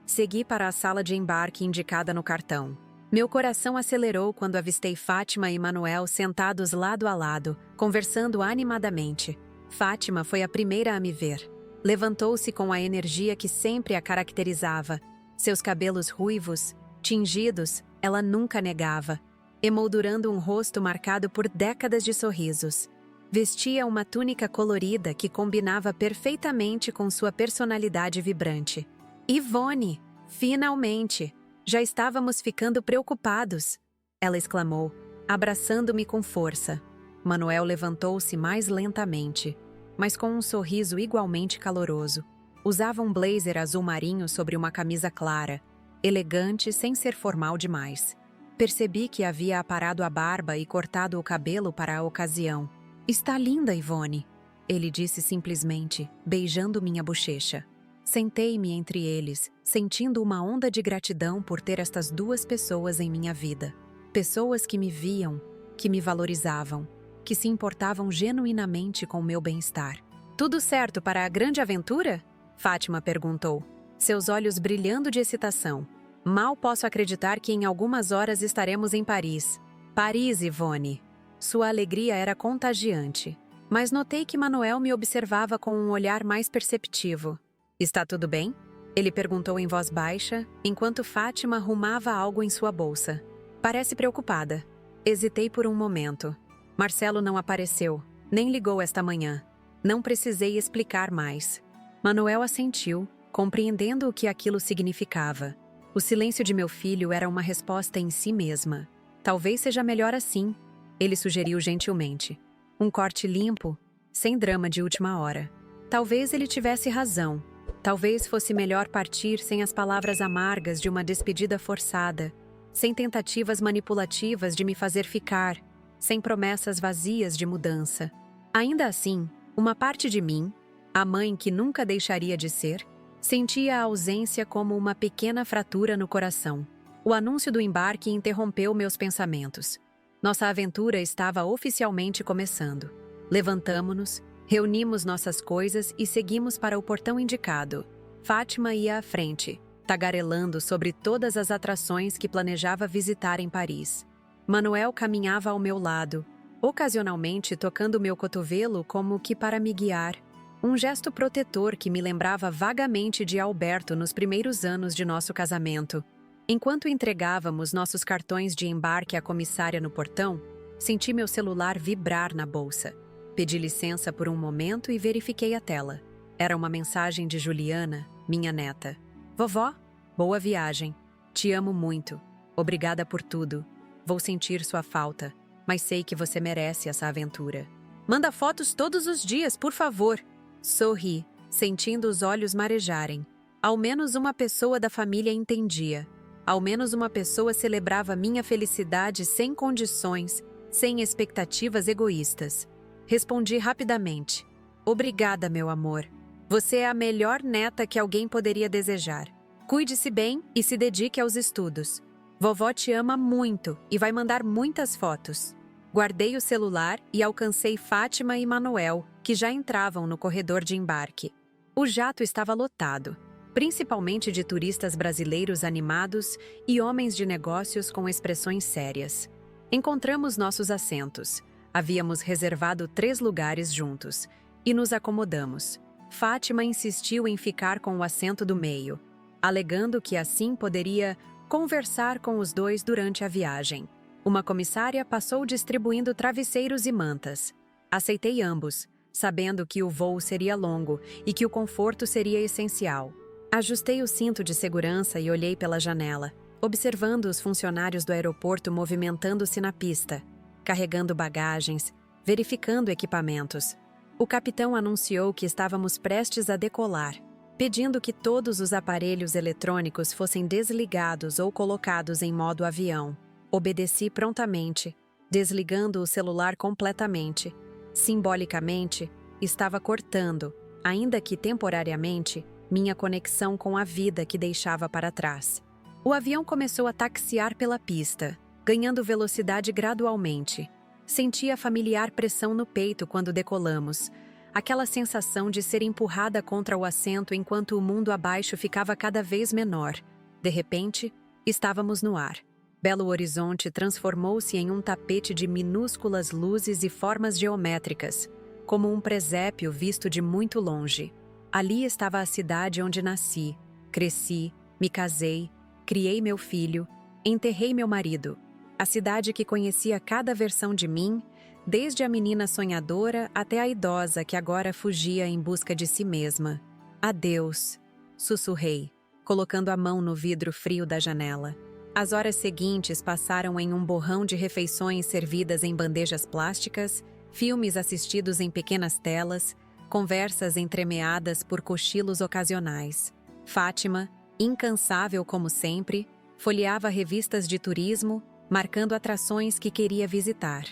segui para a sala de embarque indicada no cartão. Meu coração acelerou quando avistei Fátima e Manuel sentados lado a lado, conversando animadamente. Fátima foi a primeira a me ver. Levantou-se com a energia que sempre a caracterizava. Seus cabelos ruivos, tingidos, ela nunca negava, emoldurando um rosto marcado por décadas de sorrisos. Vestia uma túnica colorida que combinava perfeitamente com sua personalidade vibrante. Ivone! Finalmente! Já estávamos ficando preocupados! Ela exclamou, abraçando-me com força. Manuel levantou-se mais lentamente, mas com um sorriso igualmente caloroso. Usava um blazer azul marinho sobre uma camisa clara, elegante sem ser formal demais. Percebi que havia aparado a barba e cortado o cabelo para a ocasião. "Está linda, Ivone", ele disse simplesmente, beijando minha bochecha. Sentei-me entre eles, sentindo uma onda de gratidão por ter estas duas pessoas em minha vida. Pessoas que me viam, que me valorizavam, que se importavam genuinamente com o meu bem-estar. "Tudo certo para a grande aventura?" Fátima perguntou, seus olhos brilhando de excitação. "Mal posso acreditar que em algumas horas estaremos em Paris." "Paris, Ivone." Sua alegria era contagiante, mas notei que Manuel me observava com um olhar mais perceptivo. "Está tudo bem?" Ele perguntou em voz baixa, enquanto Fátima arrumava algo em sua bolsa. "Parece preocupada." Hesitei por um momento. Marcelo não apareceu, nem ligou esta manhã. Não precisei explicar mais. Manuel assentiu, compreendendo o que aquilo significava. O silêncio de meu filho era uma resposta em si mesma. "Talvez seja melhor assim", ele sugeriu gentilmente. Um corte limpo, sem drama de última hora. Talvez ele tivesse razão. Talvez fosse melhor partir sem as palavras amargas de uma despedida forçada, sem tentativas manipulativas de me fazer ficar, sem promessas vazias de mudança. Ainda assim, uma parte de mim, a mãe que nunca deixaria de ser, sentia a ausência como uma pequena fratura no coração. O anúncio do embarque interrompeu meus pensamentos. Nossa aventura estava oficialmente começando. Levantamo-nos, reunimos nossas coisas e seguimos para o portão indicado. Fátima ia à frente, tagarelando sobre todas as atrações que planejava visitar em Paris. Manuel caminhava ao meu lado, ocasionalmente tocando meu cotovelo como que para me guiar. Um gesto protetor que me lembrava vagamente de Alberto nos primeiros anos de nosso casamento. Enquanto entregávamos nossos cartões de embarque à comissária no portão, senti meu celular vibrar na bolsa. Pedi licença por um momento e verifiquei a tela. Era uma mensagem de Juliana, minha neta. "Vovó, boa viagem. Te amo muito. Obrigada por tudo. Vou sentir sua falta, mas sei que você merece essa aventura. Manda fotos todos os dias, por favor." Sorri, sentindo os olhos marejarem. Ao menos uma pessoa da família entendia. Ao menos uma pessoa celebrava minha felicidade sem condições, sem expectativas egoístas. Respondi rapidamente. "Obrigada, meu amor. Você é a melhor neta que alguém poderia desejar. Cuide-se bem e se dedique aos estudos. Vovó te ama muito e vai mandar muitas fotos." Guardei o celular e alcancei Fátima e Manuel, que já entravam no corredor de embarque. O jato estava lotado, principalmente de turistas brasileiros animados e homens de negócios com expressões sérias. Encontramos nossos assentos. Havíamos reservado 3 lugares juntos e nos acomodamos. Fátima insistiu em ficar com o assento do meio, alegando que assim poderia conversar com os dois durante a viagem. Uma comissária passou distribuindo travesseiros e mantas. Aceitei ambos, sabendo que o voo seria longo e que o conforto seria essencial. Ajustei o cinto de segurança e olhei pela janela, observando os funcionários do aeroporto movimentando-se na pista, carregando bagagens, verificando equipamentos. O capitão anunciou que estávamos prestes a decolar, pedindo que todos os aparelhos eletrônicos fossem desligados ou colocados em modo avião. Obedeci prontamente, desligando o celular completamente. Simbolicamente, estava cortando, ainda que temporariamente, minha conexão com a vida que deixava para trás. O avião começou a taxiar pela pista, ganhando velocidade gradualmente. Senti a familiar pressão no peito quando decolamos, aquela sensação de ser empurrada contra o assento enquanto o mundo abaixo ficava cada vez menor. De repente, estávamos no ar. Belo Horizonte transformou-se em um tapete de minúsculas luzes e formas geométricas, como um presépio visto de muito longe. Ali estava a cidade onde nasci, cresci, me casei, criei meu filho, enterrei meu marido. A cidade que conhecia cada versão de mim, desde a menina sonhadora até a idosa que agora fugia em busca de si mesma. "Adeus", sussurrei, colocando a mão no vidro frio da janela. As horas seguintes passaram em um borrão de refeições servidas em bandejas plásticas, filmes assistidos em pequenas telas, conversas entremeadas por cochilos ocasionais. Fátima, incansável como sempre, folheava revistas de turismo, marcando atrações que queria visitar.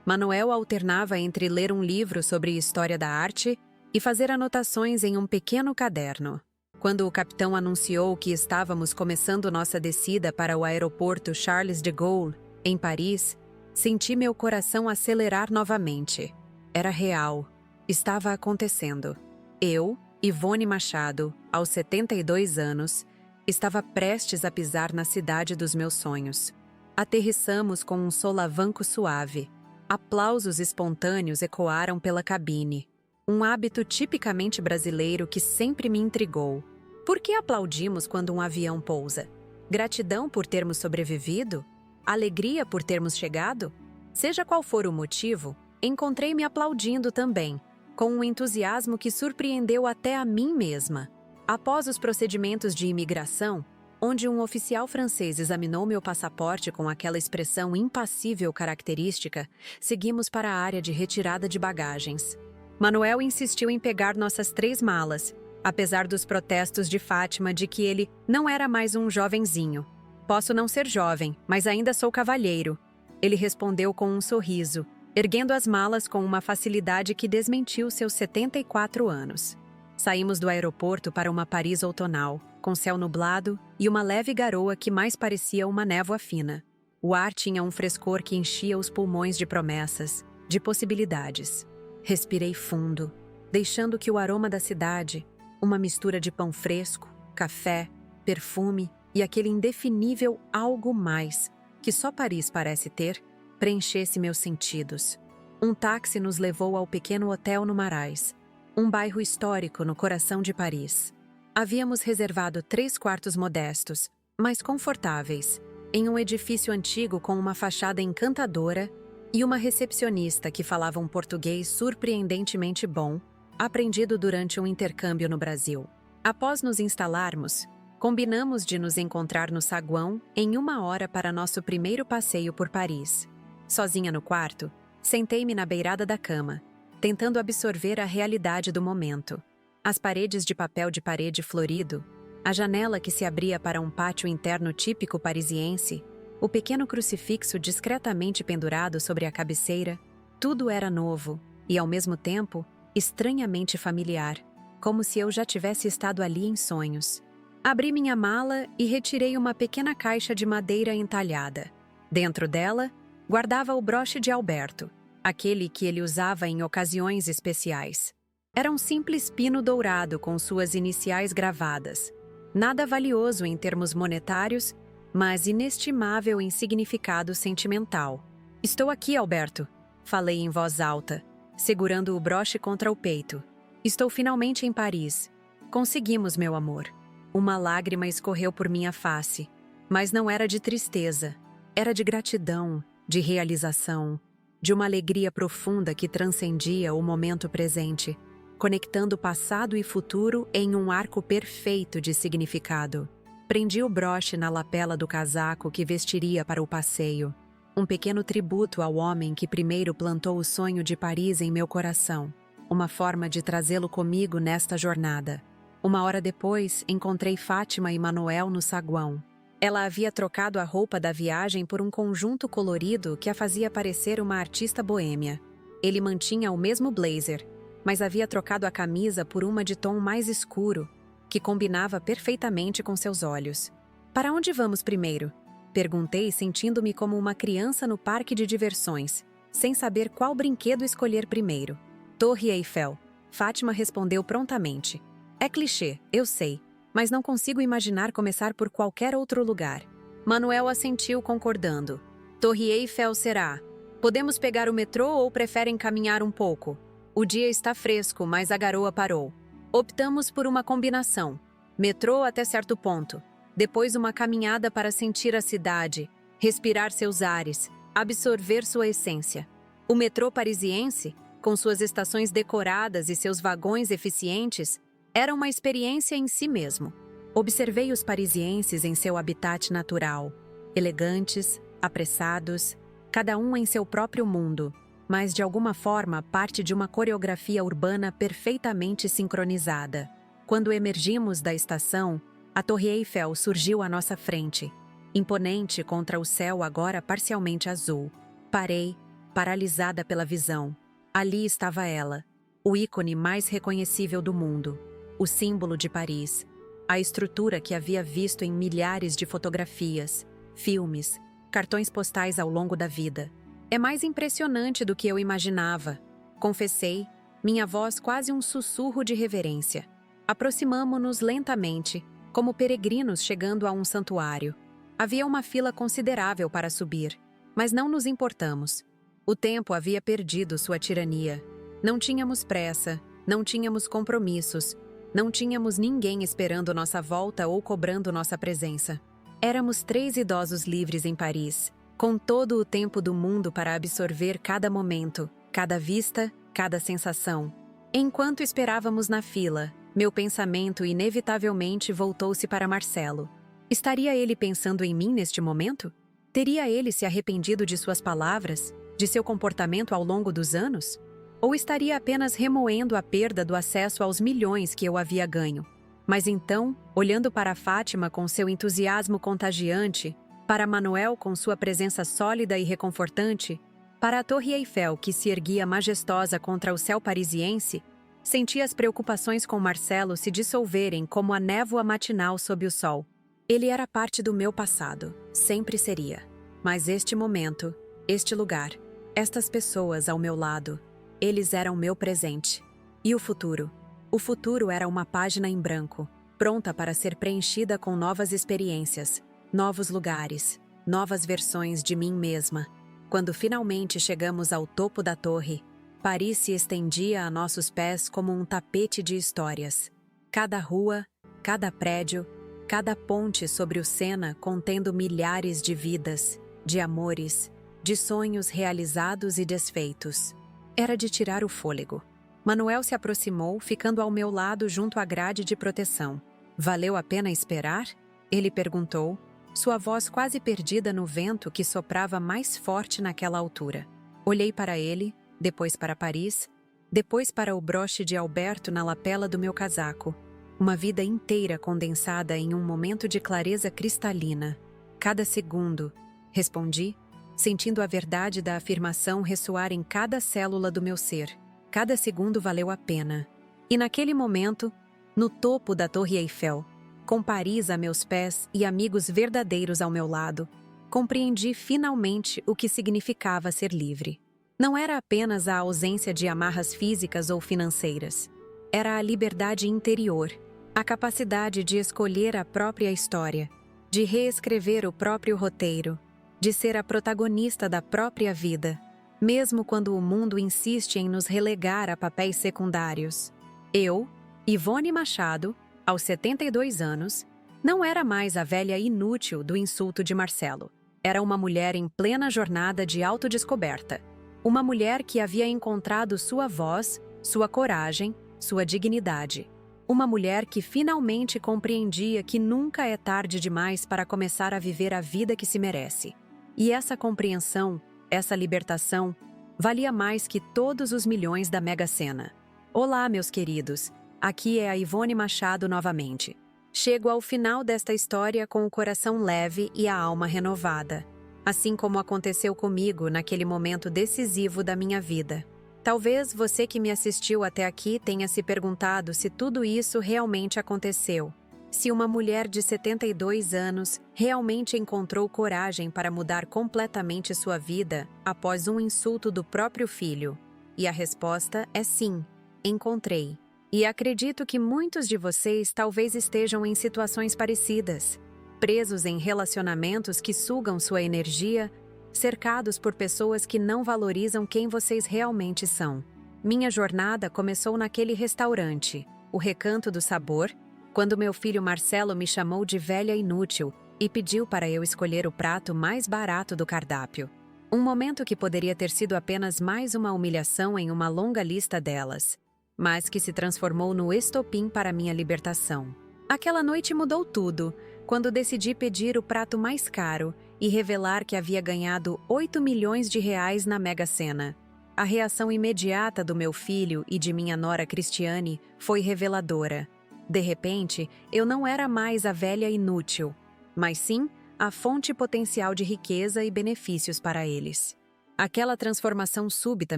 Manuel alternava entre ler um livro sobre história da arte e fazer anotações em um pequeno caderno. Quando o capitão anunciou que estávamos começando nossa descida para o aeroporto Charles de Gaulle, em Paris, senti meu coração acelerar novamente. Era real. Estava acontecendo. Eu, Ivone Machado, aos 72 anos, estava prestes a pisar na cidade dos meus sonhos. Aterrissamos com um solavanco suave. Aplausos espontâneos ecoaram pela cabine. Um hábito tipicamente brasileiro que sempre me intrigou. Por que aplaudimos quando um avião pousa? Gratidão por termos sobrevivido? Alegria por termos chegado? Seja qual for o motivo, encontrei-me aplaudindo também, com um entusiasmo que surpreendeu até a mim mesma. Após os procedimentos de imigração, onde um oficial francês examinou meu passaporte com aquela expressão impassível característica, seguimos para a área de retirada de bagagens. Manuel insistiu em pegar nossas 3 malas, apesar dos protestos de Fátima de que ele não era mais um jovenzinho. Posso não ser jovem, mas ainda sou cavalheiro. Ele respondeu com um sorriso, erguendo as malas com uma facilidade que desmentiu seus 74 anos. Saímos do aeroporto para uma Paris outonal, com céu nublado e uma leve garoa que mais parecia uma névoa fina. O ar tinha um frescor que enchia os pulmões de promessas, de possibilidades. Respirei fundo, deixando que o aroma da cidade, uma mistura de pão fresco, café, perfume e aquele indefinível algo mais que só Paris parece ter, preenchesse meus sentidos. Um táxi nos levou ao pequeno hotel no Marais, um bairro histórico no coração de Paris. Havíamos reservado 3 quartos modestos, mas confortáveis, em um edifício antigo com uma fachada encantadora e uma recepcionista que falava um português surpreendentemente bom, aprendido durante um intercâmbio no Brasil. Após nos instalarmos, combinamos de nos encontrar no saguão em 1 hora para nosso primeiro passeio por Paris. Sozinha no quarto, sentei-me na beirada da cama, tentando absorver a realidade do momento. As paredes de papel de parede florido, a janela que se abria para um pátio interno típico parisiense, o pequeno crucifixo discretamente pendurado sobre a cabeceira, tudo era novo e, ao mesmo tempo, estranhamente familiar, como se eu já tivesse estado ali em sonhos. Abri minha mala e retirei uma pequena caixa de madeira entalhada. Dentro dela, guardava o broche de Alberto, aquele que ele usava em ocasiões especiais. Era um simples pino dourado com suas iniciais gravadas. Nada valioso em termos monetários, mas inestimável em significado sentimental. "Estou aqui, Alberto", falei em voz alta, segurando o broche contra o peito. "Estou finalmente em Paris. Conseguimos, meu amor." Uma lágrima escorreu por minha face, mas não era de tristeza. Era de gratidão, de realização, de uma alegria profunda que transcendia o momento presente, conectando passado e futuro em um arco perfeito de significado. Prendi o broche na lapela do casaco que vestiria para o passeio, um pequeno tributo ao homem que primeiro plantou o sonho de Paris em meu coração, uma forma de trazê-lo comigo nesta jornada. 1 hora depois, encontrei Fátima e Manuel no saguão. Ela havia trocado a roupa da viagem por um conjunto colorido que a fazia parecer uma artista boêmia. Ele mantinha o mesmo blazer, mas havia trocado a camisa por uma de tom mais escuro, que combinava perfeitamente com seus olhos. "Para onde vamos primeiro?" perguntei, sentindo-me como uma criança no parque de diversões, sem saber qual brinquedo escolher primeiro. "Torre Eiffel", Fátima respondeu prontamente. "É clichê, eu sei, mas não consigo imaginar começar por qualquer outro lugar." Manuel assentiu concordando. "Torre Eiffel será. Podemos pegar o metrô ou preferem caminhar um pouco? O dia está fresco, mas a garoa parou. Optamos por uma combinação. Metrô até certo ponto. Depois uma caminhada para sentir a cidade, respirar seus ares, absorver sua essência. O metrô parisiense, com suas estações decoradas e seus vagões eficientes, era uma experiência em si mesmo. Observei os parisienses em seu habitat natural, elegantes, apressados, cada um em seu próprio mundo. mas de alguma forma parte de uma coreografia urbana perfeitamente sincronizada. Quando emergimos da estação, a Torre Eiffel surgiu à nossa frente, imponente contra o céu agora parcialmente azul. Parei, paralisada pela visão. Ali estava ela, o ícone mais reconhecível do mundo, o símbolo de Paris, a estrutura que havia visto em milhares de fotografias, filmes, cartões postais ao longo da vida. É mais impressionante do que eu imaginava, confessei, minha voz quase um sussurro de reverência. Aproximamo-nos lentamente, como peregrinos chegando a um santuário. Havia uma fila considerável para subir, mas não nos importamos. O tempo havia perdido sua tirania. Não tínhamos pressa, não tínhamos compromissos, não tínhamos ninguém esperando nossa volta ou cobrando nossa presença. Éramos 3 idosos livres em Paris, com todo o tempo do mundo para absorver cada momento, cada vista, cada sensação. Enquanto esperávamos na fila, meu pensamento inevitavelmente voltou-se para Marcelo. Estaria ele pensando em mim neste momento? Teria ele se arrependido de suas palavras, de seu comportamento ao longo dos anos? Ou estaria apenas remoendo a perda do acesso aos milhões que eu havia ganho? Mas então, olhando para Fátima com seu entusiasmo contagiante, para Manuel com sua presença sólida e reconfortante, para a Torre Eiffel que se erguia majestosa contra o céu parisiense, senti as preocupações com Marcelo se dissolverem como a névoa matinal sob o sol. Ele era parte do meu passado, sempre seria. Mas este momento, este lugar, estas pessoas ao meu lado, eles eram meu presente. E o futuro? O futuro era uma página em branco, pronta para ser preenchida com novas experiências, novos lugares, novas versões de mim mesma. Quando finalmente chegamos ao topo da torre, Paris se estendia a nossos pés como um tapete de histórias. Cada rua, cada prédio, cada ponte sobre o Sena contendo milhares de vidas, de amores, de sonhos realizados e desfeitos. Era de tirar o fôlego. Manuel se aproximou, ficando ao meu lado junto à grade de proteção. Valeu a pena esperar? Ele perguntou, sua voz quase perdida no vento que soprava mais forte naquela altura. Olhei para ele, depois para Paris, depois para o broche de Alberto na lapela do meu casaco. Uma vida inteira condensada em um momento de clareza cristalina. Cada segundo, respondi, sentindo a verdade da afirmação ressoar em cada célula do meu ser. Cada segundo valeu a pena. E naquele momento, no topo da Torre Eiffel, com Paris a meus pés e amigos verdadeiros ao meu lado, compreendi finalmente o que significava ser livre. Não era apenas a ausência de amarras físicas ou financeiras. Era a liberdade interior, a capacidade de escolher a própria história, de reescrever o próprio roteiro, de ser a protagonista da própria vida, mesmo quando o mundo insiste em nos relegar a papéis secundários. Eu, Ivone Machado, aos 72 anos, não era mais a velha inútil do insulto de Marcelo. Era uma mulher em plena jornada de autodescoberta. Uma mulher que havia encontrado sua voz, sua coragem, sua dignidade. Uma mulher que finalmente compreendia que nunca é tarde demais para começar a viver a vida que se merece. E essa compreensão, essa libertação, valia mais que todos os milhões da Mega Sena. Olá, meus queridos. Aqui é a Ivone Machado novamente. Chego ao final desta história com o coração leve e a alma renovada, assim como aconteceu comigo naquele momento decisivo da minha vida. Talvez você que me assistiu até aqui tenha se perguntado se tudo isso realmente aconteceu. Se uma mulher de 72 anos realmente encontrou coragem para mudar completamente sua vida após um insulto do próprio filho. E a resposta é sim, encontrei. E acredito que muitos de vocês talvez estejam em situações parecidas, presos em relacionamentos que sugam sua energia, cercados por pessoas que não valorizam quem vocês realmente são. Minha jornada começou naquele restaurante, o Recanto do Sabor, quando meu filho Marcelo me chamou de velha inútil e pediu para eu escolher o prato mais barato do cardápio. Um momento que poderia ter sido apenas mais uma humilhação em uma longa lista delas, mas que se transformou no estopim para minha libertação. Aquela noite mudou tudo, quando decidi pedir o prato mais caro e revelar que havia ganhado 8 milhões de reais na Mega Sena. a reação imediata do meu filho e de minha nora Cristiane foi reveladora. De repente, eu não era mais a velha inútil, mas sim a fonte potencial de riqueza e benefícios para eles. Aquela transformação súbita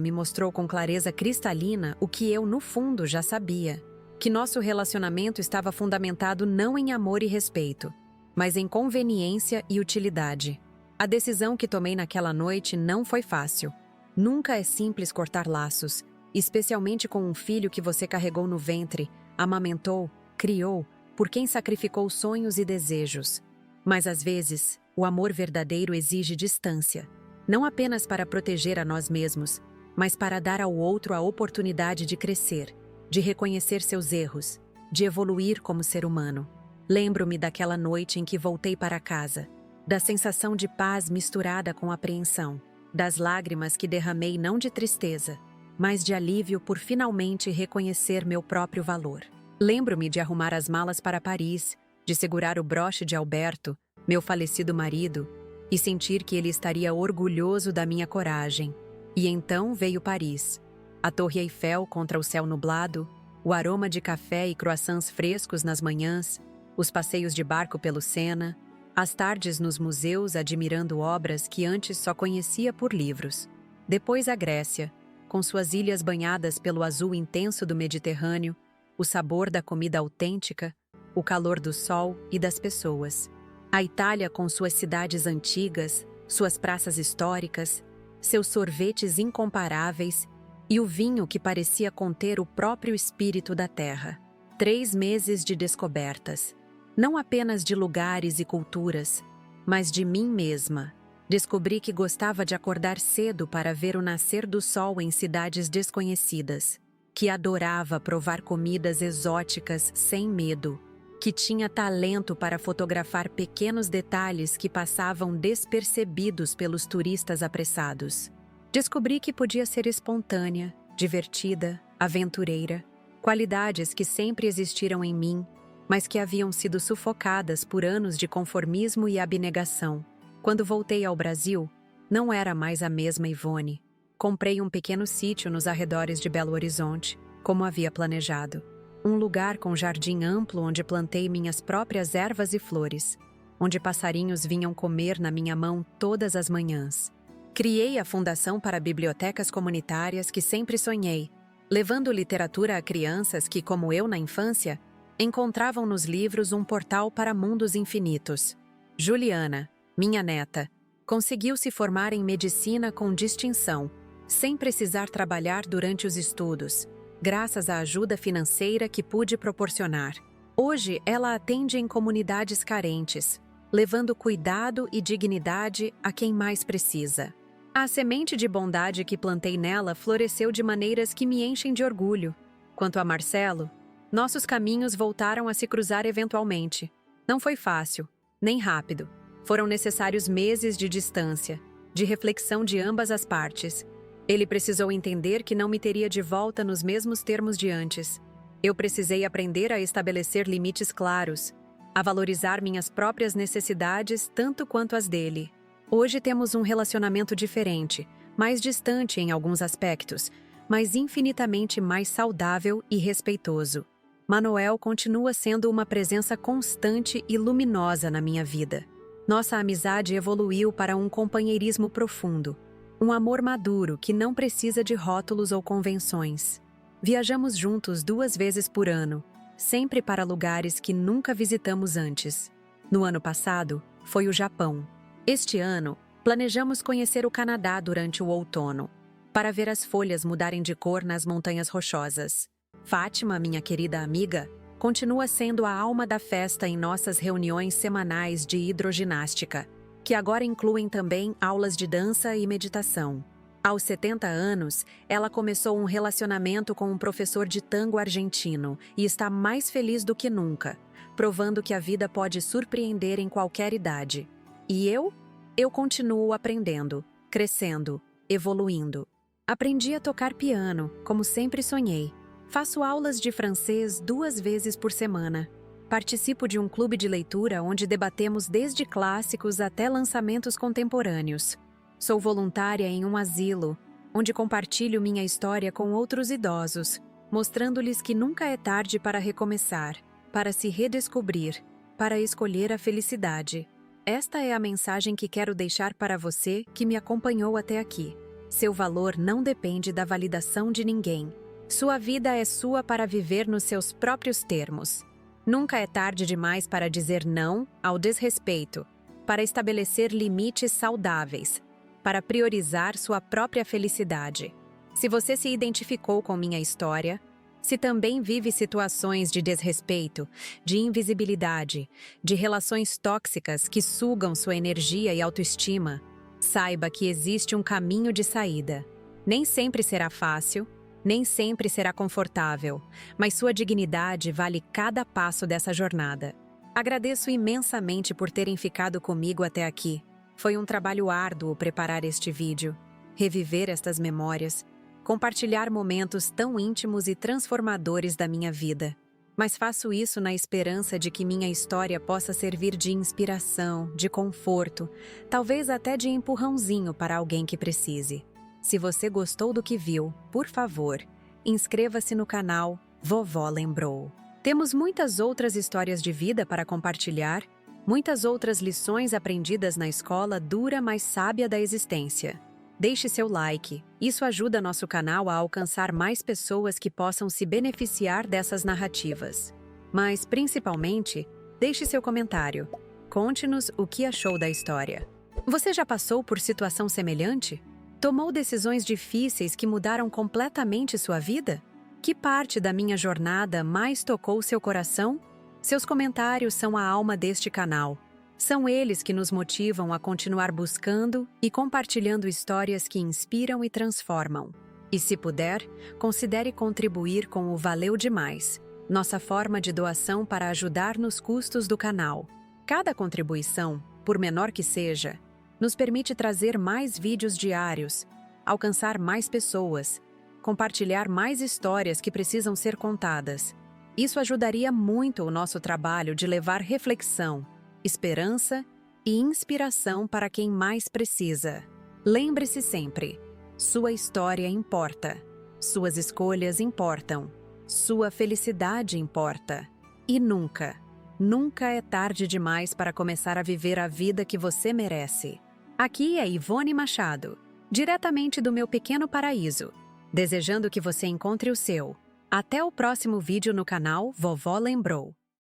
me mostrou com clareza cristalina o que eu, no fundo, já sabia: que nosso relacionamento estava fundamentado não em amor e respeito, mas em conveniência e utilidade. A decisão que tomei naquela noite não foi fácil. Nunca é simples cortar laços, especialmente com um filho que você carregou no ventre, amamentou, criou, por quem sacrificou sonhos e desejos. Mas às vezes, o amor verdadeiro exige distância, não apenas para proteger a nós mesmos, mas para dar ao outro a oportunidade de crescer, de reconhecer seus erros, de evoluir como ser humano. Lembro-me daquela noite em que voltei para casa, da sensação de paz misturada com apreensão, das lágrimas que derramei não de tristeza, mas de alívio por finalmente reconhecer meu próprio valor. Lembro-me de arrumar as malas para Paris, de segurar o broche de Alberto, meu falecido marido, e sentir que ele estaria orgulhoso da minha coragem. E então veio Paris. A Torre Eiffel contra o céu nublado, o aroma de café e croissants frescos nas manhãs, os passeios de barco pelo Sena, as tardes nos museus admirando obras que antes só conhecia por livros. Depois a Grécia, com suas ilhas banhadas pelo azul intenso do Mediterrâneo, o sabor da comida autêntica, o calor do sol e das pessoas. A Itália com suas cidades antigas, suas praças históricas, seus sorvetes incomparáveis e o vinho que parecia conter o próprio espírito da terra. 3 meses de descobertas, não apenas de lugares e culturas, mas de mim mesma. Descobri que gostava de acordar cedo para ver o nascer do sol em cidades desconhecidas, que adorava provar comidas exóticas sem medo, que tinha talento para fotografar pequenos detalhes que passavam despercebidos pelos turistas apressados. Descobri que podia ser espontânea, divertida, aventureira, qualidades que sempre existiram em mim, mas que haviam sido sufocadas por anos de conformismo e abnegação. Quando voltei ao Brasil, não era mais a mesma Ivone. Comprei um pequeno sítio nos arredores de Belo Horizonte, como havia planejado. Um lugar com jardim amplo onde plantei minhas próprias ervas e flores, onde passarinhos vinham comer na minha mão todas as manhãs. Criei a Fundação para Bibliotecas Comunitárias que sempre sonhei, levando literatura a crianças que, como eu na infância, encontravam nos livros um portal para mundos infinitos. Juliana, minha neta, conseguiu se formar em medicina com distinção, sem precisar trabalhar durante os estudos, graças à ajuda financeira que pude proporcionar. Hoje, ela atende em comunidades carentes, levando cuidado e dignidade a quem mais precisa. A semente de bondade que plantei nela floresceu de maneiras que me enchem de orgulho. Quanto a Marcelo, nossos caminhos voltaram a se cruzar eventualmente. Não foi fácil, nem rápido. Foram necessários meses de distância, de reflexão de ambas as partes. Ele precisou entender que não me teria de volta nos mesmos termos de antes. Eu precisei aprender a estabelecer limites claros, a valorizar minhas próprias necessidades tanto quanto as dele. Hoje temos um relacionamento diferente, mais distante em alguns aspectos, mas infinitamente mais saudável e respeitoso. Manoel continua sendo uma presença constante e luminosa na minha vida. Nossa amizade evoluiu para um companheirismo profundo, um amor maduro que não precisa de rótulos ou convenções. Viajamos juntos 2 vezes por ano, sempre para lugares que nunca visitamos antes. No ano passado, foi o Japão. Este ano, planejamos conhecer o Canadá durante o outono, para ver as folhas mudarem de cor nas montanhas rochosas. Fátima, minha querida amiga, continua sendo a alma da festa em nossas reuniões semanais de hidroginástica, que agora incluem também aulas de dança e meditação. Aos 70 anos, ela começou um relacionamento com um professor de tango argentino e está mais feliz do que nunca, provando que a vida pode surpreender em qualquer idade. E eu? Eu continuo aprendendo, crescendo, evoluindo. Aprendi a tocar piano, como sempre sonhei. Faço aulas de francês 2 vezes por semana. Participo de um clube de leitura onde debatemos desde clássicos até lançamentos contemporâneos. Sou voluntária em um asilo, onde compartilho minha história com outros idosos, mostrando-lhes que nunca é tarde para recomeçar, para se redescobrir, para escolher a felicidade. Esta é a mensagem que quero deixar para você que me acompanhou até aqui. Seu valor não depende da validação de ninguém. Sua vida é sua para viver nos seus próprios termos. Nunca é tarde demais para dizer não ao desrespeito, para estabelecer limites saudáveis, para priorizar sua própria felicidade. Se você se identificou com minha história, se também vive situações de desrespeito, de invisibilidade, de relações tóxicas que sugam sua energia e autoestima, saiba que existe um caminho de saída. Nem sempre será fácil, nem sempre será confortável, mas sua dignidade vale cada passo dessa jornada. Agradeço imensamente por terem ficado comigo até aqui. Foi um trabalho árduo preparar este vídeo, reviver estas memórias, compartilhar momentos tão íntimos e transformadores da minha vida. Mas faço isso na esperança de que minha história possa servir de inspiração, de conforto, talvez até de empurrãozinho para alguém que precise. Se você gostou do que viu, por favor, inscreva-se no canal Vovó Lembrou. Temos muitas outras histórias de vida para compartilhar, muitas outras lições aprendidas na escola dura mais sábia da existência. Deixe seu like, isso ajuda nosso canal a alcançar mais pessoas que possam se beneficiar dessas narrativas. Mas, principalmente, deixe seu comentário. Conte-nos o que achou da história. Você já passou por situação semelhante? Tomou decisões difíceis que mudaram completamente sua vida? Que parte da minha jornada mais tocou seu coração? Seus comentários são a alma deste canal. São eles que nos motivam a continuar buscando e compartilhando histórias que inspiram e transformam. E se puder, considere contribuir com o Valeu Demais, nossa forma de doação para ajudar nos custos do canal. Cada contribuição, por menor que seja, nos permite trazer mais vídeos diários, alcançar mais pessoas, compartilhar mais histórias que precisam ser contadas. Isso ajudaria muito o nosso trabalho de levar reflexão, esperança e inspiração para quem mais precisa. Lembre-se sempre, sua história importa, suas escolhas importam, sua felicidade importa. E nunca, nunca é tarde demais para começar a viver a vida que você merece. Aqui é Ivone Machado, diretamente do meu pequeno paraíso, desejando que você encontre o seu. Até o próximo vídeo no canal Vovó Lembrou.